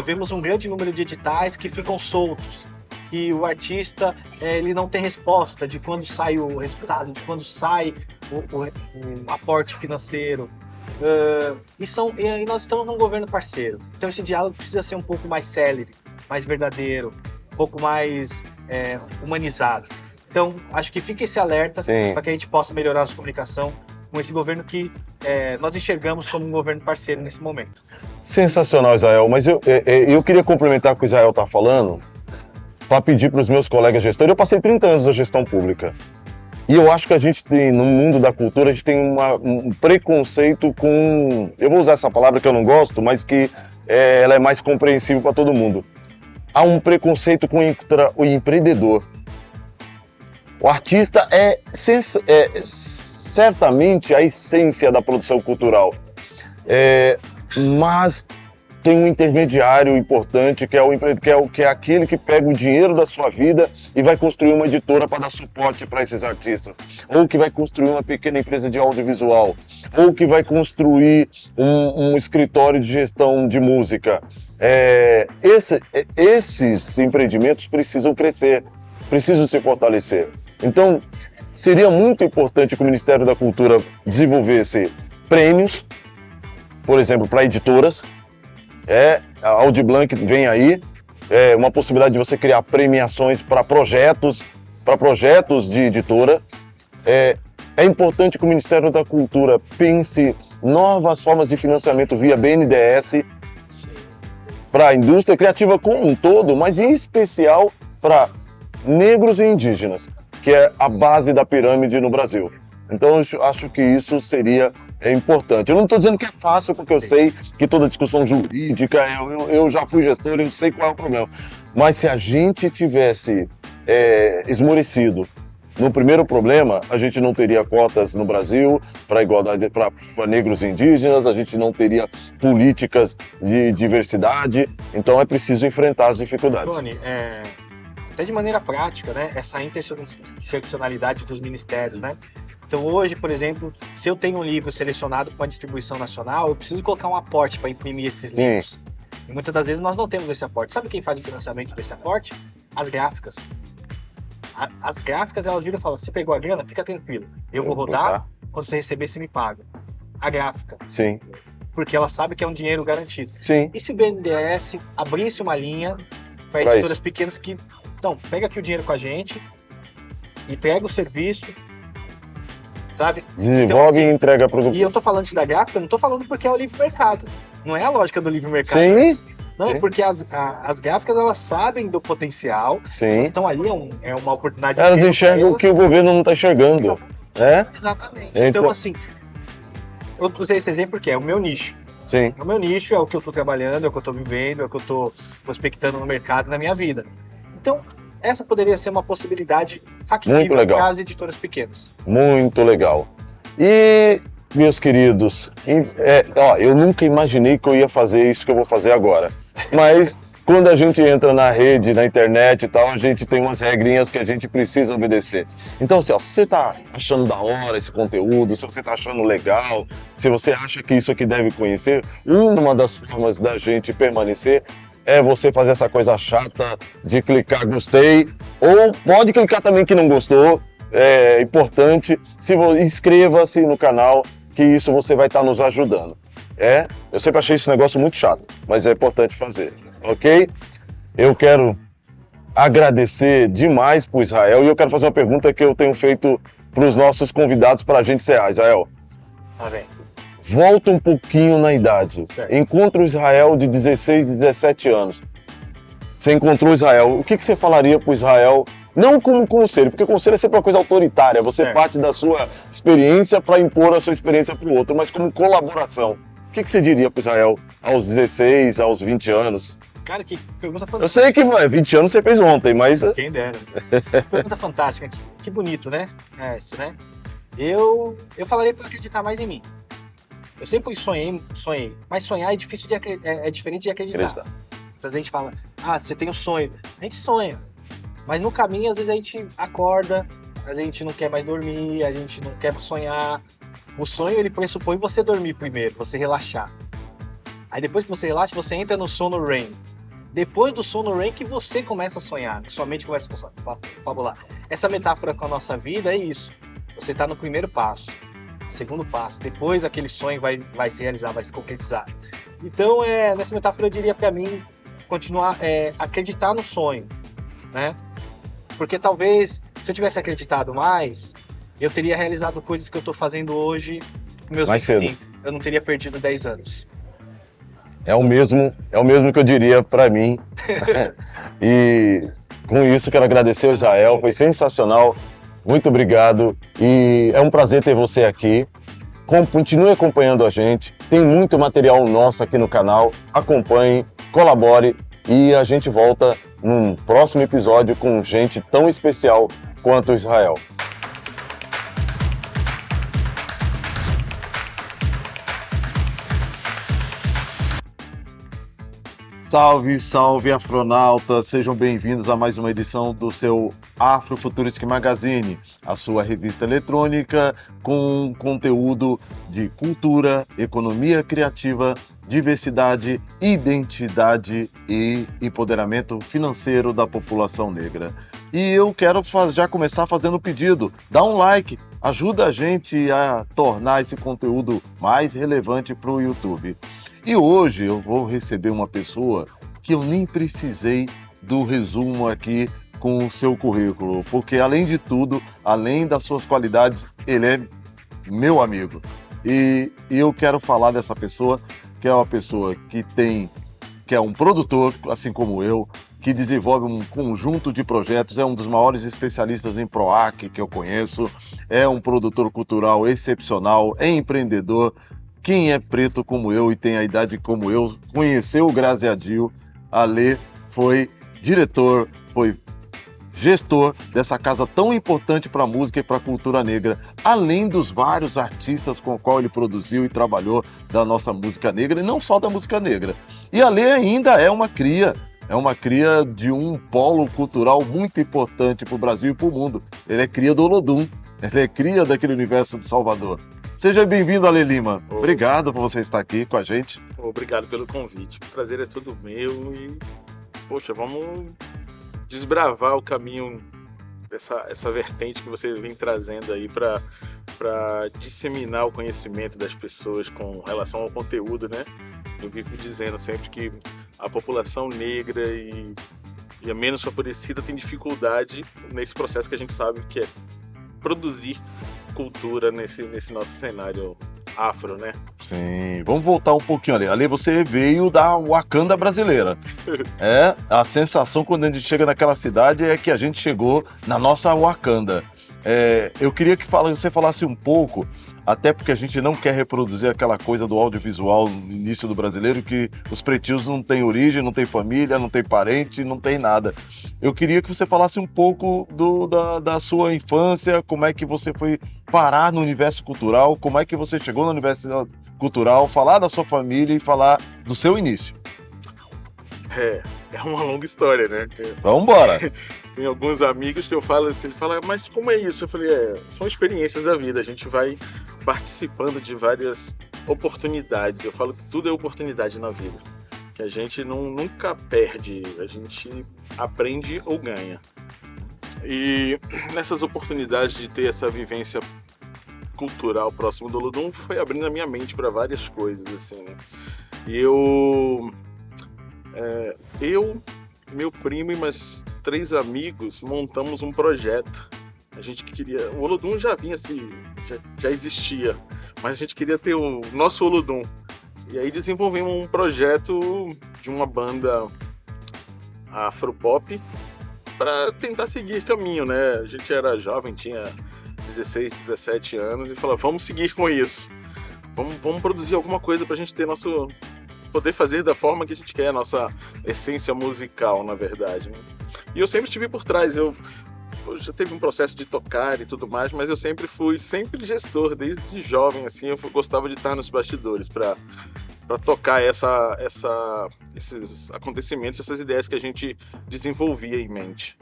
[SPEAKER 2] Vemos um grande número de editais que ficam soltos, que o artista ele não tem resposta de quando sai o resultado, de quando sai o aporte financeiro. E nós estamos num governo parceiro, então esse diálogo precisa ser um pouco mais célere, mais verdadeiro, um pouco mais humanizado. Então acho que fica esse alerta para que a gente possa melhorar a nossa comunicação com esse governo que nós enxergamos como um governo parceiro nesse momento.
[SPEAKER 1] Sensacional, Israel, mas eu queria complementar o que o Israel está falando, para pedir para os meus colegas gestores. Eu passei 30 anos na gestão pública. E eu acho que a gente tem, no mundo da cultura, a gente tem um preconceito com... Eu vou usar essa palavra que eu não gosto, mas que ela é mais compreensível para todo mundo. Há um preconceito com o empreendedor. O artista é certamente a essência da produção cultural. Mas tem um intermediário importante, que é aquele que pega o dinheiro da sua vida e vai construir uma editora para dar suporte para esses artistas, ou que vai construir uma pequena empresa de audiovisual, ou que vai construir um escritório de gestão de música. Esses empreendimentos precisam crescer, precisam se fortalecer. Então, seria muito importante que o Ministério da Cultura desenvolvesse prêmios, por exemplo, para editoras. A Audi Blanc vem aí, uma possibilidade de você criar premiações para projetos de editora. É importante que o Ministério da Cultura pense novas formas de financiamento via BNDES para a indústria criativa como um todo, mas em especial para negros e indígenas, que é a base da pirâmide no Brasil. Então eu acho que isso seria importante. Eu não estou dizendo que é fácil, porque eu sei que toda discussão jurídica, eu já fui gestor, eu sei qual é o problema. Mas se a gente tivesse esmorecido no primeiro problema, a gente não teria cotas no Brasil para igualdade para negros e indígenas, a gente não teria políticas de diversidade. Então é preciso enfrentar as dificuldades.
[SPEAKER 2] Tony, até de maneira prática, né, essa interseccionalidade dos ministérios, né? Então hoje, por exemplo, se eu tenho um livro selecionado para uma distribuição nacional, eu preciso colocar um aporte para imprimir esses livros. E muitas das vezes nós não temos esse aporte. Sabe quem faz o financiamento desse aporte? As gráficas. As gráficas, elas viram e falam, você pegou a grana, fica tranquilo. Eu vou rodar, quando você receber, você me paga. A gráfica.
[SPEAKER 1] Sim.
[SPEAKER 2] Porque ela sabe que é um dinheiro garantido.
[SPEAKER 1] Sim.
[SPEAKER 2] E se o BNDES abrisse uma linha para editoras pequenas que... Então, pega aqui o dinheiro com a gente, entrega o serviço, sabe?
[SPEAKER 1] Desenvolve e entrega para o...
[SPEAKER 2] E eu tô falando isso da gráfica, não tô falando porque é o livre mercado. Não é a lógica do livre mercado.
[SPEAKER 1] Sim.
[SPEAKER 2] Não, é porque as gráficas, elas sabem do potencial.
[SPEAKER 1] Sim.
[SPEAKER 2] Elas estão ali, é uma oportunidade.
[SPEAKER 1] Elas enxergam o que o governo não está enxergando.
[SPEAKER 2] Exatamente. Então, assim, eu usei esse exemplo porque é o meu nicho.
[SPEAKER 1] Sim.
[SPEAKER 2] É o meu nicho, é o que eu estou trabalhando, é o que eu estou vivendo, é o que eu estou prospectando no mercado, na minha vida. Então, essa poderia ser uma possibilidade factível para as editoras pequenas.
[SPEAKER 1] Muito legal. E, meus queridos, eu nunca imaginei que eu ia fazer isso que eu vou fazer agora. Mas quando a gente entra na rede, na internet e tal, a gente tem umas regrinhas que a gente precisa obedecer. Então, assim, ó, se você tá achando da hora esse conteúdo, se você tá achando legal, se você acha que isso aqui deve conhecer, uma das formas da gente permanecer é você fazer essa coisa chata de clicar gostei, ou pode clicar também que não gostou, é importante, inscreva-se no canal, que isso você vai estar nos ajudando. Eu sempre achei esse negócio muito chato, mas é importante fazer, ok? Eu quero agradecer demais pro Israel e eu quero fazer uma pergunta que eu tenho feito para os nossos convidados para a gente encerrar. Israel,
[SPEAKER 2] Tá bem.
[SPEAKER 1] volta um pouquinho na idade.
[SPEAKER 2] Certo.
[SPEAKER 1] Encontra o Israel de 16, 17 anos. Você encontrou o Israel, o que você falaria pro Israel? Não como conselho, porque conselho é sempre uma coisa autoritária, você
[SPEAKER 2] Certo.
[SPEAKER 1] parte da sua experiência para impor a sua experiência para o outro, mas como colaboração. O que você diria pro Israel aos 16, aos 20 anos?
[SPEAKER 2] Cara, que pergunta
[SPEAKER 1] Eu
[SPEAKER 2] fantástica.
[SPEAKER 1] sei que 20 anos você fez ontem, mas
[SPEAKER 2] Quem dera. Pergunta fantástica. Que bonito, né? Essa, né? Eu falaria para acreditar mais em mim. Eu sempre sonhei. Mas sonhar é difícil é diferente de acreditar.
[SPEAKER 1] Acreditar.
[SPEAKER 2] Às vezes a gente fala, você tem um sonho. A gente sonha. Mas no caminho, às vezes a gente acorda, a gente não quer mais dormir, a gente não quer sonhar. O sonho, ele pressupõe você dormir primeiro, você relaxar. Aí depois que você relaxa, você entra no sono REM. Depois do sono REM que você começa a sonhar, que sua mente começa a fabular. Essa metáfora com a nossa vida é isso. Você está no primeiro passo, segundo passo, depois aquele sonho vai se realizar, vai se concretizar. Então, nessa metáfora eu diria para mim, continuar, acreditar no sonho, né? Porque talvez, se eu tivesse acreditado mais, eu teria realizado coisas que eu estou fazendo hoje com meus
[SPEAKER 1] Mais
[SPEAKER 2] 25. Eu não teria perdido 10 anos.
[SPEAKER 1] é o mesmo que eu diria para mim. E com isso quero agradecer ao Israel, foi sensacional. Muito obrigado e é um prazer ter você aqui. Continue acompanhando a gente, tem muito material nosso aqui no canal. Acompanhe, colabore e a gente volta num próximo episódio com gente tão especial quanto o Israel. Salve, salve, astronautas! Sejam bem-vindos a mais uma edição do seu Afrofuturistic Magazine, a sua revista eletrônica com conteúdo de cultura, economia criativa, diversidade, identidade e empoderamento financeiro da população negra. E eu quero já começar fazendo um pedido, dá um like, ajuda a gente a tornar esse conteúdo mais relevante para o YouTube. E hoje eu vou receber uma pessoa que eu nem precisei do resumo aqui com o seu currículo, porque além de tudo, além das suas qualidades, ele é meu amigo. E eu quero falar dessa pessoa, que é uma pessoa que é um produtor, assim como eu, que desenvolve um conjunto de projetos, é um dos maiores especialistas em PROAC que eu conheço, é um produtor cultural excepcional, é empreendedor. Quem é preto como eu e tem a idade como eu, conheceu o Graziadil, Alê foi diretor, foi gestor dessa casa tão importante para a música e para a cultura negra, além dos vários artistas com os quais ele produziu e trabalhou da nossa música negra, e não só da música negra. E Alê ainda é uma cria de um polo cultural muito importante para o Brasil e para o mundo. Ele é cria do Olodum, ele é cria daquele universo de Salvador. Seja bem-vindo, Alê Lima. Obrigado por você estar aqui com a gente.
[SPEAKER 3] Obrigado pelo convite. O prazer é todo meu e, poxa, vamos desbravar o caminho essa vertente que você vem trazendo aí para disseminar o conhecimento das pessoas com relação ao conteúdo, né? Eu vivo dizendo sempre que a população negra e a menos favorecida tem dificuldade nesse processo que a gente sabe que é produzir cultura nesse nosso cenário afro, né?
[SPEAKER 1] Sim, vamos voltar um pouquinho ali. Ali você veio da Wakanda brasileira. A sensação quando a gente chega naquela cidade é que a gente chegou na nossa Wakanda. Eu queria que você falasse um pouco, até porque a gente não quer reproduzir aquela coisa do audiovisual no início do brasileiro, que os pretinhos não têm origem, não têm família, não têm parente, não tem nada. Eu queria que você falasse um pouco da sua infância, como é que você foi parar no universo cultural, como é que você chegou no universo cultural, falar da sua família e falar do seu início.
[SPEAKER 3] é uma longa história, né?
[SPEAKER 1] Vamos embora.
[SPEAKER 3] Tem alguns amigos que eu falo assim, ele fala, mas como é isso? Eu falei, são experiências da vida, a gente vai participando de várias oportunidades. Eu falo que tudo é oportunidade na vida, que a gente nunca perde, a gente aprende ou ganha. E nessas oportunidades de ter essa vivência cultural próximo do Olodum foi abrindo a minha mente para várias coisas, assim, né? E eu, meu primo e mais 3 amigos montamos um projeto. A gente queria, o Olodum já vinha assim, já existia, mas a gente queria ter o nosso Olodum. E aí desenvolvemos um projeto de uma banda afropop para tentar seguir caminho, né? A gente era jovem, tinha 16, 17 anos e falou, vamos seguir com isso. Vamos produzir alguma coisa pra gente ter poder fazer da forma que a gente quer, a nossa essência musical, na verdade, né? E eu sempre estive por trás, eu já teve um processo de tocar e tudo mais, mas eu sempre fui gestor, desde jovem, assim, eu gostava de estar nos bastidores para tocar esses acontecimentos, essas ideias que a gente desenvolvia em mente.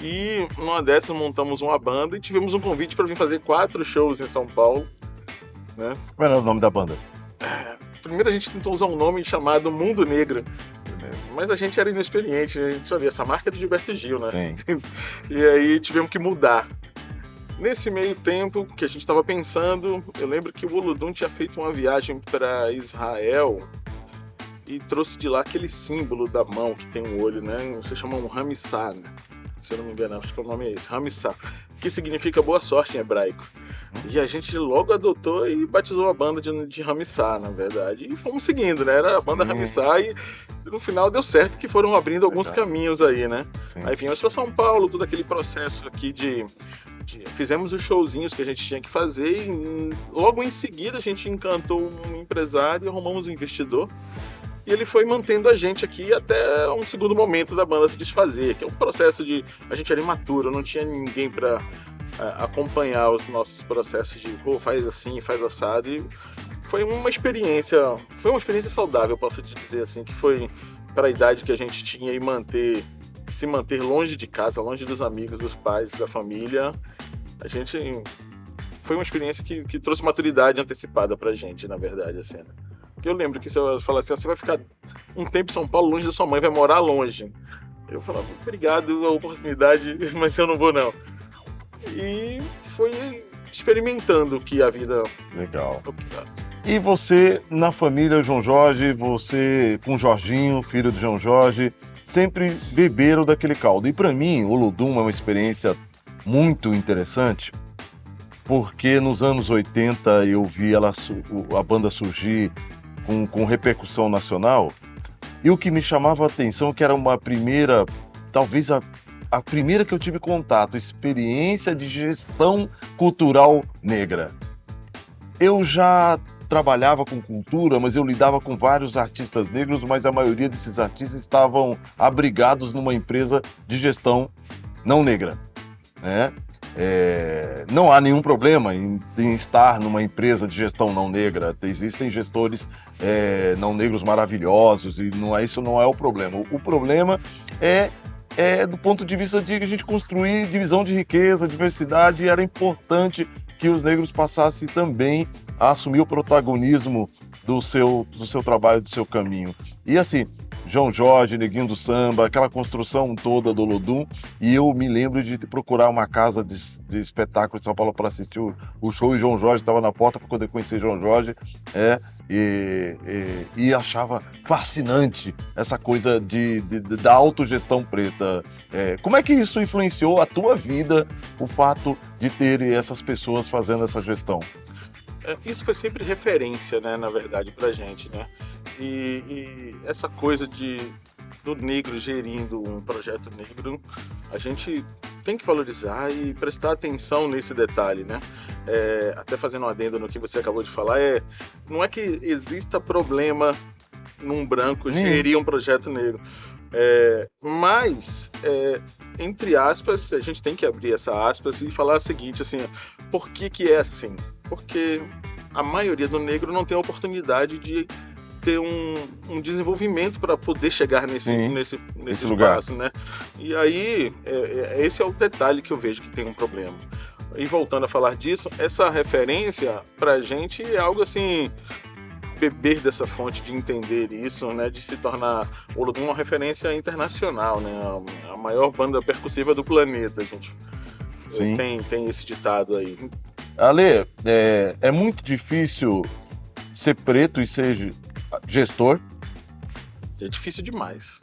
[SPEAKER 3] E numa dessas montamos uma banda e tivemos um convite para vir fazer 4 shows em São Paulo, né?
[SPEAKER 1] Qual era o nome da banda?
[SPEAKER 3] Primeiro a gente tentou usar um nome chamado Mundo Negro, mas a gente era inexperiente, a gente sabia, essa marca é do Gilberto Gil, né?
[SPEAKER 1] Sim.
[SPEAKER 3] E aí tivemos que mudar. Nesse meio tempo que a gente estava pensando, eu lembro que o Olodum tinha feito uma viagem para Israel e trouxe de lá aquele símbolo da mão que tem um olho, né? Você chama um Ramissá, né? Se eu não me engano, acho que o nome é esse, Ramissá, que significa boa sorte em hebraico. E a gente logo adotou e batizou a banda de Ramissá, na verdade. E fomos seguindo, né? Era a banda Ramissá e no final deu certo que foram abrindo alguns caminhos aí, né? Sim. Aí viemos para São Paulo, todo aquele processo aqui fizemos os showzinhos que a gente tinha que fazer e logo em seguida a gente encantou um empresário e arrumamos um investidor. E ele foi mantendo a gente aqui até um segundo momento da banda se desfazer, que é um processo de... A gente era imaturo, não tinha ninguém para acompanhar os nossos processos de faz assim, faz assado. E foi uma experiência saudável, posso te dizer assim, que foi para a idade que a gente tinha e se manter longe de casa, longe dos amigos, dos pais, da família. A gente... Foi uma experiência que trouxe maturidade antecipada pra gente, na verdade, assim, né? Eu lembro que se eu falasse assim, você vai ficar um tempo em São Paulo longe da sua mãe, vai morar longe. Eu falava, obrigado a oportunidade, mas eu não vou não. E foi experimentando o que a vida...
[SPEAKER 1] Legal. E você, na família João Jorge, você com o Jorginho, filho do João Jorge, sempre beberam daquele caldo. E para mim, o Olodum é uma experiência muito interessante, porque nos anos 80 eu vi a banda surgir com repercussão nacional, e o que me chamava a atenção que era uma primeira, talvez a primeira que eu tive contato, experiência de gestão cultural negra. Eu já trabalhava com cultura, mas eu lidava com vários artistas negros, mas a maioria desses artistas estavam abrigados numa empresa de gestão não negra, né? Não há nenhum problema em estar numa empresa de gestão não negra. Existem gestores não negros maravilhosos e isso não é o problema. O problema é do ponto de vista de a gente construir divisão de riqueza, diversidade, e era importante que os negros passassem também a assumir o protagonismo do seu trabalho, do seu caminho. E assim, João Jorge, Neguinho do Samba, aquela construção toda do Olodum, e eu me lembro de procurar uma casa de espetáculo de São Paulo para assistir o show, e João Jorge estava na porta para poder conhecer João Jorge, e achava fascinante essa coisa da autogestão preta. Como é que isso influenciou a tua vida, o fato de ter essas pessoas fazendo essa gestão?
[SPEAKER 3] Isso foi sempre referência, né, na verdade, pra gente, né? E essa coisa do negro gerindo um projeto negro, a gente tem que valorizar e prestar atenção nesse detalhe, né? Até fazendo um adendo no que você acabou de falar, não é que exista problema num branco gerir um projeto negro. Mas, entre aspas, a gente tem que abrir essa aspas e falar o seguinte, assim, por que é assim? Porque a maioria do negro não tem a oportunidade de ter um desenvolvimento para poder chegar nesse
[SPEAKER 1] lugar.
[SPEAKER 3] espaço, né? E aí, esse é o detalhe que eu vejo que tem um problema. E voltando a falar disso, essa referência pra gente é algo assim, beber dessa fonte, de entender isso, né, de se tornar uma referência internacional, né, a maior banda percussiva do planeta, gente.
[SPEAKER 1] Sim.
[SPEAKER 3] Tem esse ditado aí.
[SPEAKER 1] Ale, é muito difícil ser preto e ser gestor?
[SPEAKER 3] É difícil demais.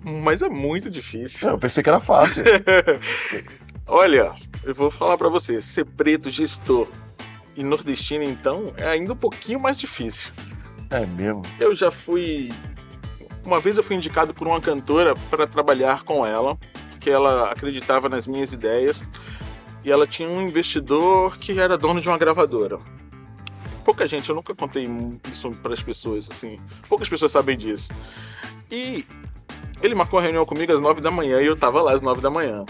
[SPEAKER 3] Mas é muito difícil.
[SPEAKER 1] Eu pensei que era fácil.
[SPEAKER 3] Olha, eu vou falar pra você, ser preto, gestor e nordestino, então, é ainda um pouquinho mais difícil.
[SPEAKER 1] É mesmo?
[SPEAKER 3] Uma vez eu fui indicado por uma cantora para trabalhar com ela, porque ela acreditava nas minhas ideias, e ela tinha um investidor que era dono de uma gravadora. Pouca gente, eu nunca contei isso para as pessoas, assim, poucas pessoas sabem disso. E ele marcou uma reunião comigo às 9 da manhã, e eu tava lá às 9 da manhã.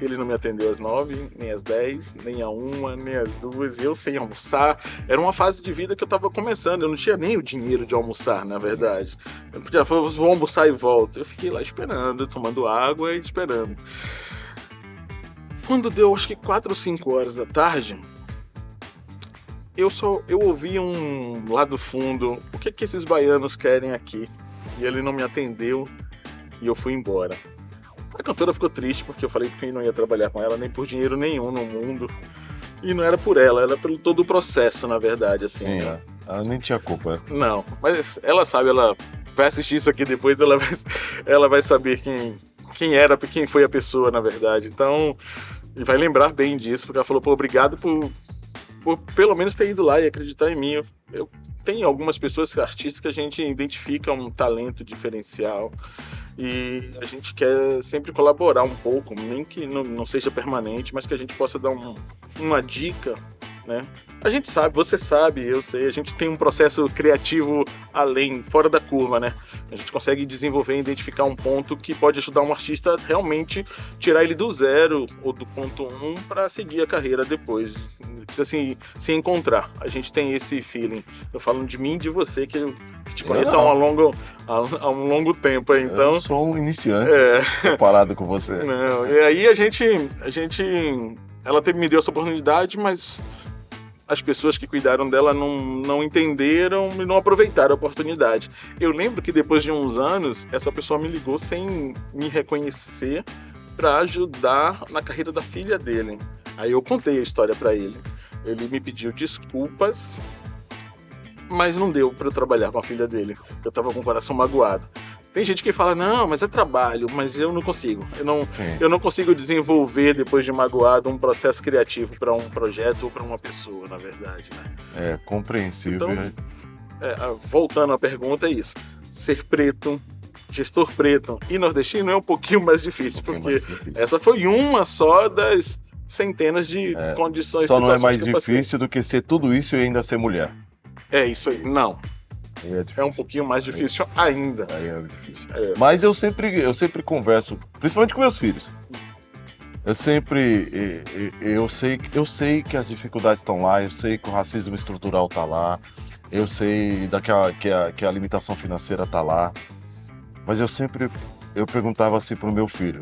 [SPEAKER 3] Ele não me atendeu às 9, nem às 10, nem à 1, nem às 2, eu sem almoçar. Era uma fase de vida que eu tava começando, eu não tinha nem o dinheiro de almoçar, na verdade. Eu podia falar, vou almoçar e volto. Eu fiquei lá esperando, tomando água e esperando. Quando deu, acho que 4 ou 5 horas da tarde, eu ouvi lá do fundo, o que esses baianos querem aqui? E ele não me atendeu e eu fui embora. A cantora ficou triste porque eu falei que não ia trabalhar com ela nem por dinheiro nenhum no mundo. E não era por ela, era pelo todo o processo, na verdade, assim.
[SPEAKER 1] Sim,
[SPEAKER 3] né?
[SPEAKER 1] ela nem tinha culpa.
[SPEAKER 3] Não, mas ela sabe, ela vai assistir isso aqui depois, ela vai saber quem foi a pessoa, na verdade. Então, e vai lembrar bem disso, porque ela falou, pô, obrigado por pelo menos ter ido lá e acreditar em mim. Eu tenho algumas pessoas, artistas, que a gente identifica um talento diferencial e a gente quer sempre colaborar um pouco, nem que não seja permanente, mas que a gente possa dar uma dica, né? A gente sabe, você sabe, eu sei, a gente tem um processo criativo fora da curva, né? A gente consegue desenvolver e identificar um ponto que pode ajudar um artista a realmente tirar ele do 0 ou do ponto 1 para seguir a carreira depois. Precisa se encontrar. A gente tem esse feeling. Eu falo de mim e de você, que eu te conheço há um longo tempo. Então,
[SPEAKER 1] eu sou um iniciante comparado com você.
[SPEAKER 3] Não, e aí ela me deu essa oportunidade, mas as pessoas que cuidaram dela não entenderam e não aproveitaram a oportunidade. Eu lembro que depois de uns anos, essa pessoa me ligou sem me reconhecer para ajudar na carreira da filha dele. Aí eu contei a história para ele. Ele me pediu desculpas, mas não deu para eu trabalhar com a filha dele. Eu tava com o coração magoado. Tem gente que fala, não, mas é trabalho, mas eu não consigo. Eu não consigo desenvolver, depois de magoado, um processo criativo para um projeto ou para uma pessoa, na verdade, né?
[SPEAKER 1] É compreensível.
[SPEAKER 3] Então, voltando à pergunta, é isso. Ser preto, gestor preto e nordestino é um pouquinho mais difícil, porque essa foi uma só das centenas de condições.
[SPEAKER 1] Só não é mais difícil do que ser tudo isso e ainda ser mulher.
[SPEAKER 3] É isso aí, não. É um pouquinho mais difícil ainda.
[SPEAKER 1] Aí é difícil. Mas eu sempre converso, principalmente com meus filhos. Eu sei que as dificuldades estão lá, eu sei que o racismo estrutural está lá, eu sei que a limitação financeira está lá, mas eu perguntava assim pro meu filho,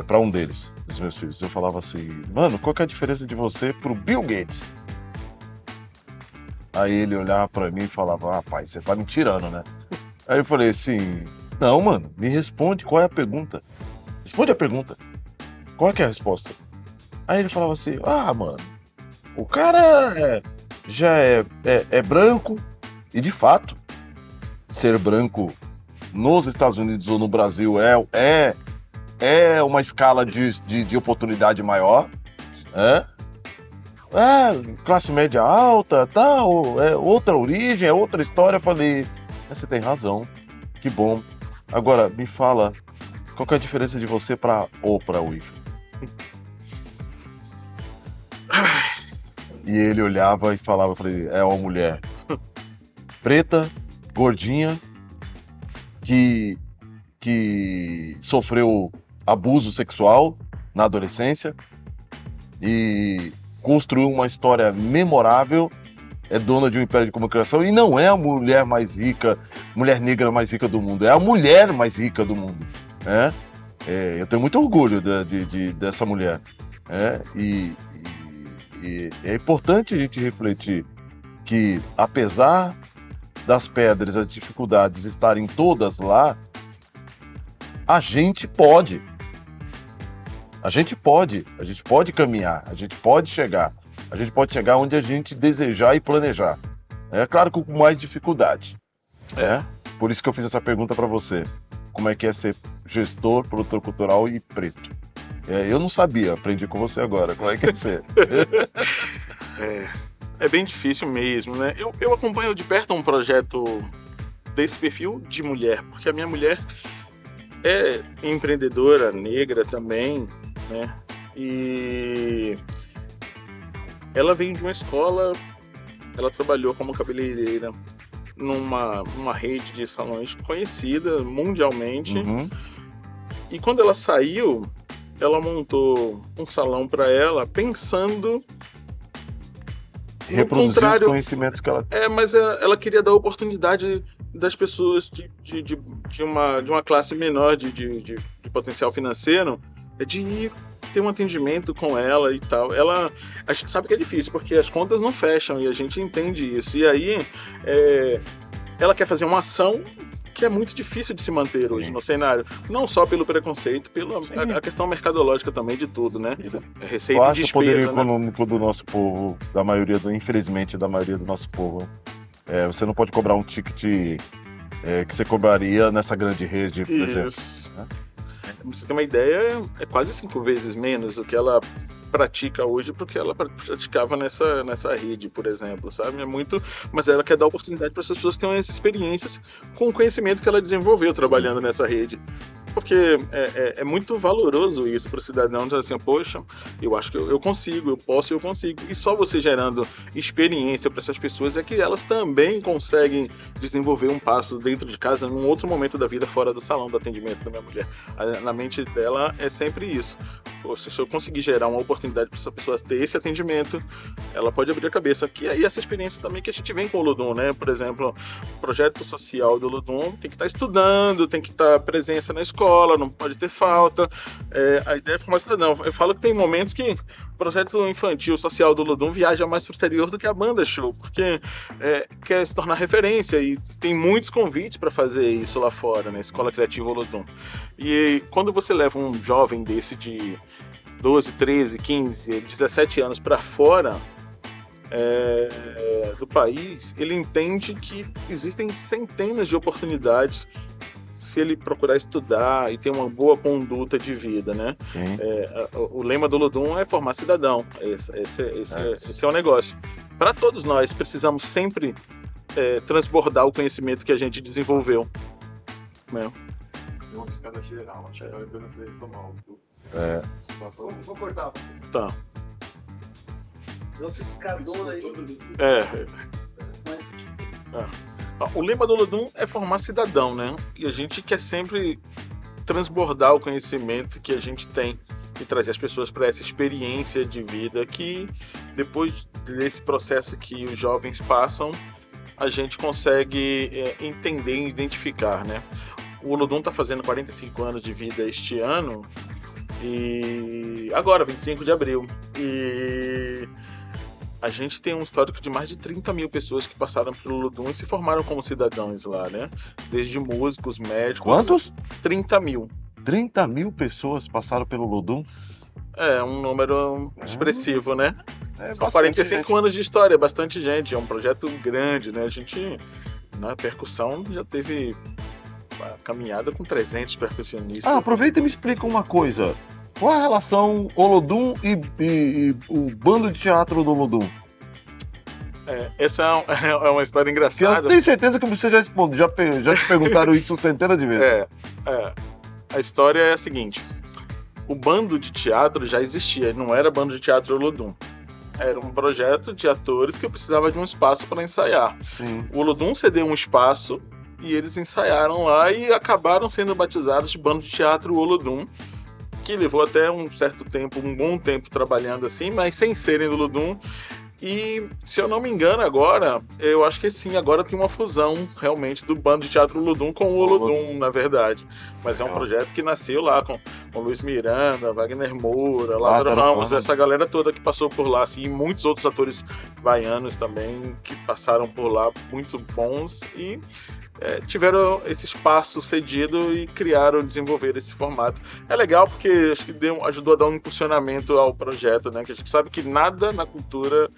[SPEAKER 1] para um dos meus filhos, eu falava assim, mano, qual que é a diferença de você pro Bill Gates? Aí ele olhava pra mim e falava, rapaz, você tá me tirando, né? Aí eu falei assim, não, mano, me responde, qual é a pergunta? Responde a pergunta. Qual é que é a resposta? Aí ele falava assim, mano, o cara já é branco, e de fato, ser branco nos Estados Unidos ou no Brasil é uma escala de oportunidade maior, classe média alta, tal, outra origem, é outra história. Eu falei, você tem razão, que bom. Agora, me fala, qual que é a diferença de você pra Oprah Winfrey? E ele olhava e falava, eu falei, é uma mulher preta, gordinha, que sofreu abuso sexual na adolescência e construiu uma história memorável é dona de um império de comunicação e não é a mulher mais rica, mulher negra mais rica do mundo, é a mulher mais rica do mundo. Né? Eu tenho muito orgulho dessa mulher. E é importante a gente refletir que, apesar das pedras, as dificuldades estarem todas lá, a gente pode caminhar, a gente pode chegar onde a gente desejar e planejar. É claro que com mais dificuldade. Por isso que eu fiz essa pergunta para você. Como é que é ser gestor, produtor cultural e preto? Eu não sabia, aprendi com você agora. Como é que é ser?
[SPEAKER 3] É bem difícil mesmo, né? Eu acompanho de perto um projeto desse perfil de mulher, porque a minha mulher é empreendedora negra também, né? E ela vem de uma escola, ela trabalhou como cabeleireira numa rede de salões conhecida mundialmente.
[SPEAKER 1] Uhum.
[SPEAKER 3] E quando ela saiu, ela montou um salão para ela pensando
[SPEAKER 1] reproduzir os conhecimentos que ela tem.
[SPEAKER 3] Mas ela queria dar oportunidade das pessoas de uma classe menor de potencial financeiro de ir ter um atendimento com ela e tal. A gente sabe que é difícil, porque as contas não fecham e a gente entende isso. E aí ela quer fazer uma ação que é muito difícil de se manter hoje no cenário. Não só pelo preconceito, pela a questão mercadológica também de tudo, né? Receita e despesa,
[SPEAKER 1] o poder
[SPEAKER 3] né?
[SPEAKER 1] econômico do nosso povo, infelizmente, da maioria do nosso povo. Você não pode cobrar um ticket que você cobraria nessa grande rede, por exemplo. Né?
[SPEAKER 3] Pra você ter uma ideia, é quase 5 vezes menos o que ela pratica hoje do que ela praticava nessa rede, por exemplo, sabe? É muito, mas ela quer dar oportunidade para as pessoas terem essas experiências com o conhecimento que ela desenvolveu trabalhando nessa rede. Porque é muito valoroso isso para o cidadão dizer assim, poxa, eu acho que eu consigo, eu posso e eu consigo. E só você gerando experiência para essas pessoas é que elas também conseguem desenvolver um passo dentro de casa num outro momento da vida fora do salão do atendimento da minha mulher. Na mente dela é sempre isso. Poxa, se eu conseguir gerar uma oportunidade para essa pessoa ter esse atendimento, ela pode abrir a cabeça. Que aí essa experiência também que a gente vem com o Ludum, né? Por exemplo, o projeto social do Ludum tem que estar estudando, tem que estar presença na escola, não pode ter falta. A ideia é formar cidadão. Eu falo que tem momentos que o projeto infantil social do Ludum viaja mais para o exterior do que a banda show, porque quer se tornar referência e tem muitos convites para fazer isso lá fora, né? Escola Criativa Ludum. E quando você leva um jovem desse de 12, 13, 15, 17 anos para fora do país, ele entende que existem centenas de oportunidades se ele procurar estudar e ter uma boa conduta de vida, né? O lema do Ludum é formar cidadão. Esse é o negócio. Para todos nós, precisamos sempre transbordar o conhecimento que a gente desenvolveu. Né?
[SPEAKER 4] Uma piscada geral, acho que vai você tomar o...
[SPEAKER 2] Vou cortar.
[SPEAKER 3] Tá.
[SPEAKER 2] Uma piscadona aí.
[SPEAKER 3] O lema do Ludum é formar cidadão, né? E a gente quer sempre transbordar o conhecimento que a gente tem e trazer as pessoas para essa experiência de vida que, depois desse processo que os jovens passam, a gente consegue entender e identificar, né? O Ludum está fazendo 45 anos de vida este ano, e agora, 25 de abril. E a gente tem um histórico de mais de 30 mil pessoas que passaram pelo Ludum e se formaram como cidadãos lá, né? Desde músicos, médicos...
[SPEAKER 1] Quantos?
[SPEAKER 3] 30 mil.
[SPEAKER 1] 30 mil pessoas passaram pelo Ludum?
[SPEAKER 3] É um número expressivo, né? São 45
[SPEAKER 1] gente.
[SPEAKER 3] anos de história, bastante gente. É um projeto grande, né? A gente, na percussão, já teve uma caminhada com 300 percussionistas.
[SPEAKER 1] Aproveita e me explica uma coisa. Qual a relação Olodum e o bando de teatro do Olodum?
[SPEAKER 3] Essa é uma história engraçada.
[SPEAKER 1] Eu tenho certeza que você já respondeu, já te perguntaram isso centenas de vezes.
[SPEAKER 3] A história é a seguinte: o bando de teatro já existia, não era bando de teatro Olodum. Era um projeto de atores que precisava de um espaço para ensaiar.
[SPEAKER 1] Sim.
[SPEAKER 3] O Olodum cedeu um espaço e eles ensaiaram lá e acabaram sendo batizados de bando de teatro Olodum, que levou até um certo tempo, um bom tempo trabalhando assim, mas sem serem do Olodum. E, se eu não me engano agora, eu acho que sim, agora tem uma fusão realmente do bando de teatro Olodum com o Olodum, na verdade. Mas é um projeto que nasceu lá com Luiz Miranda, Wagner Moura, Lázaro Ramos, essa galera toda que passou por lá, assim, e muitos outros atores baianos também que passaram por lá, muito bons, e tiveram esse espaço cedido e criaram, desenvolveram esse formato. É legal porque acho que ajudou a dar um impulsionamento ao projeto, né? Que a gente sabe que nada na cultura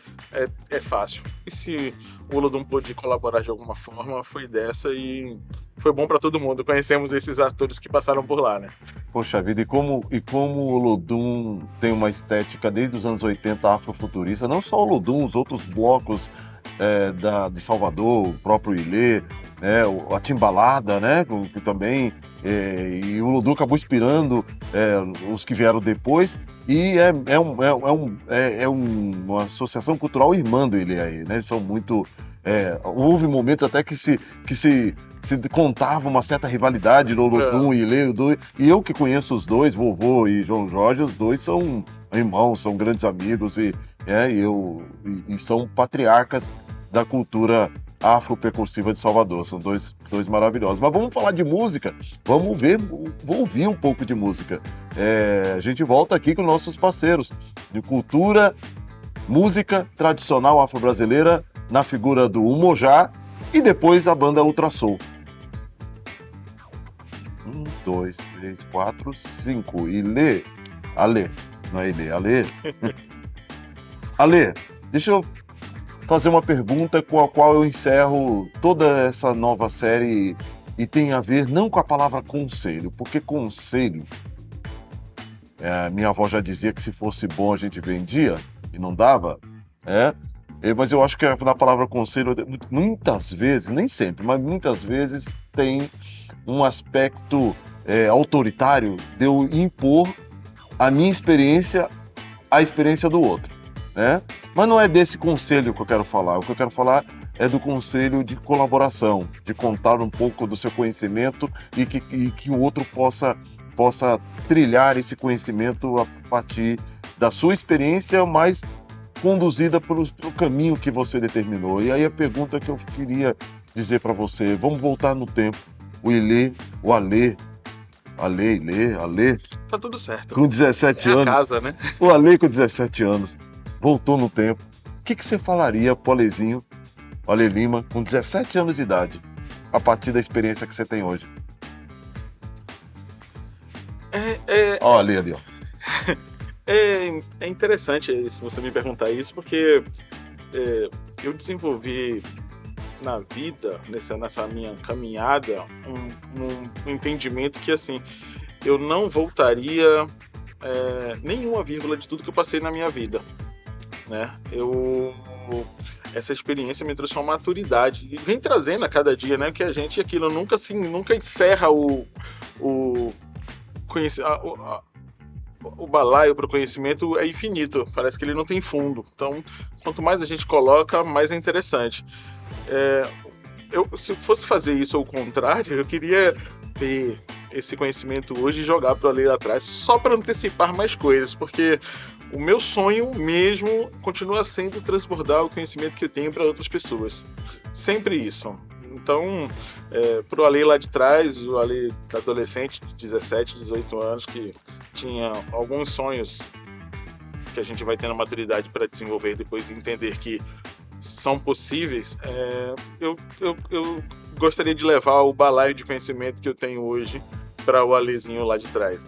[SPEAKER 3] é fácil. E se o Olodum pôde colaborar de alguma forma, foi dessa e foi bom para todo mundo. Conhecemos esses atores que passaram por lá, né?
[SPEAKER 1] Poxa vida, e como o Olodum tem uma estética desde os anos 80 afrofuturista, não só o Olodum, os outros blocos de Salvador, o próprio Ilê, a Timbalada, né, que também, e o Olodum acabou inspirando os que vieram depois, e uma associação cultural irmã do Ilê aí, né, eles são muito... houve momentos até que se contava uma certa rivalidade no Olodum e Ilê, e eu que conheço os dois, Vovô e João Jorge, os dois são irmãos, são grandes amigos e são patriarcas da cultura afro-percussiva de Salvador. São dois maravilhosos. Mas vamos falar de música, vamos ouvir um pouco de música. A gente volta aqui com nossos parceiros de cultura, música tradicional afro-brasileira, na figura do Umojá e depois a banda Ultrassoul. 1, 2, 3, 4, 5. Ilê. Alê. Não é Ilê, Alê. Alê, deixa eu fazer uma pergunta com a qual eu encerro toda essa nova série e tem a ver não com a palavra conselho, porque conselho, minha avó já dizia que se fosse bom a gente vendia e não dava, mas eu acho que na palavra conselho, muitas vezes, nem sempre, mas muitas vezes tem um aspecto autoritário de eu impor a minha experiência à experiência do outro. Mas não é desse conselho que eu quero falar. O que eu quero falar é do conselho de colaboração, de contar um pouco do seu conhecimento e que o outro possa trilhar esse conhecimento a partir da sua experiência, mas conduzida pelo caminho que você determinou. E aí a pergunta que eu queria dizer para você, vamos voltar no tempo. O Ilê, o Alê,
[SPEAKER 3] Tá tudo certo.
[SPEAKER 1] com 17 anos.
[SPEAKER 3] A casa, né?
[SPEAKER 1] O Alê com 17 anos. Voltou no tempo. O que você falaria pro Alezinho, o Ale Lima, com 17 anos de idade, a partir da experiência que você tem hoje? Olha ali, ó.
[SPEAKER 3] É interessante se você me perguntar isso, porque eu desenvolvi na vida, nessa minha caminhada, um entendimento que, assim, eu não voltaria nenhuma vírgula de tudo que eu passei na minha vida. Né? Essa experiência me trouxe uma maturidade e vem trazendo a cada dia, né? Que a gente aquilo nunca encerra o balaio para o conhecimento é infinito, parece que ele não tem fundo. Então, quanto mais a gente coloca, mais é interessante. Se fosse fazer isso ao contrário, eu queria ter esse conhecimento hoje e jogar para ali atrás, só para antecipar mais coisas, porque o meu sonho mesmo continua sendo transbordar o conhecimento que eu tenho para outras pessoas. Sempre isso. Então, pro Ale lá de trás, o Ale adolescente de 17, 18 anos, que tinha alguns sonhos que a gente vai tendo maturidade para desenvolver e depois entender que são possíveis, eu gostaria de levar o balaio de conhecimento que eu tenho hoje para o Alezinho lá de trás.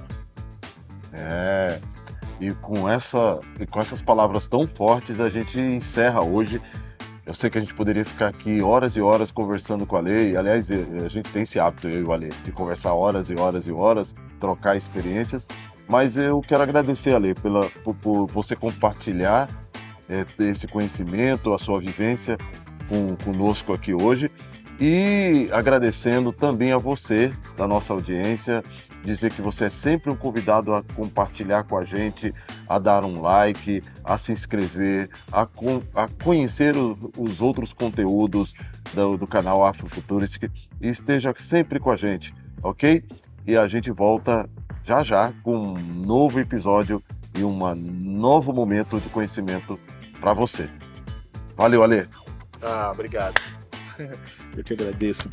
[SPEAKER 3] Né?
[SPEAKER 1] E com essas palavras tão fortes, a gente encerra hoje. Eu sei que a gente poderia ficar aqui horas e horas conversando com o Ale, e aliás, a gente tem esse hábito, eu e o Ale, de conversar horas e horas e horas, trocar experiências, mas eu quero agradecer, Ale, por você compartilhar esse conhecimento, a sua vivência conosco aqui hoje, e agradecendo também a você, da nossa audiência, dizer que você é sempre um convidado a compartilhar com a gente, a dar um like, a se inscrever, a conhecer os outros conteúdos do canal Afrofuturistic e esteja sempre com a gente, ok? E a gente volta já com um novo episódio e um novo momento de conhecimento para você. Valeu, Ale.
[SPEAKER 3] Ah, obrigado. Eu que agradeço.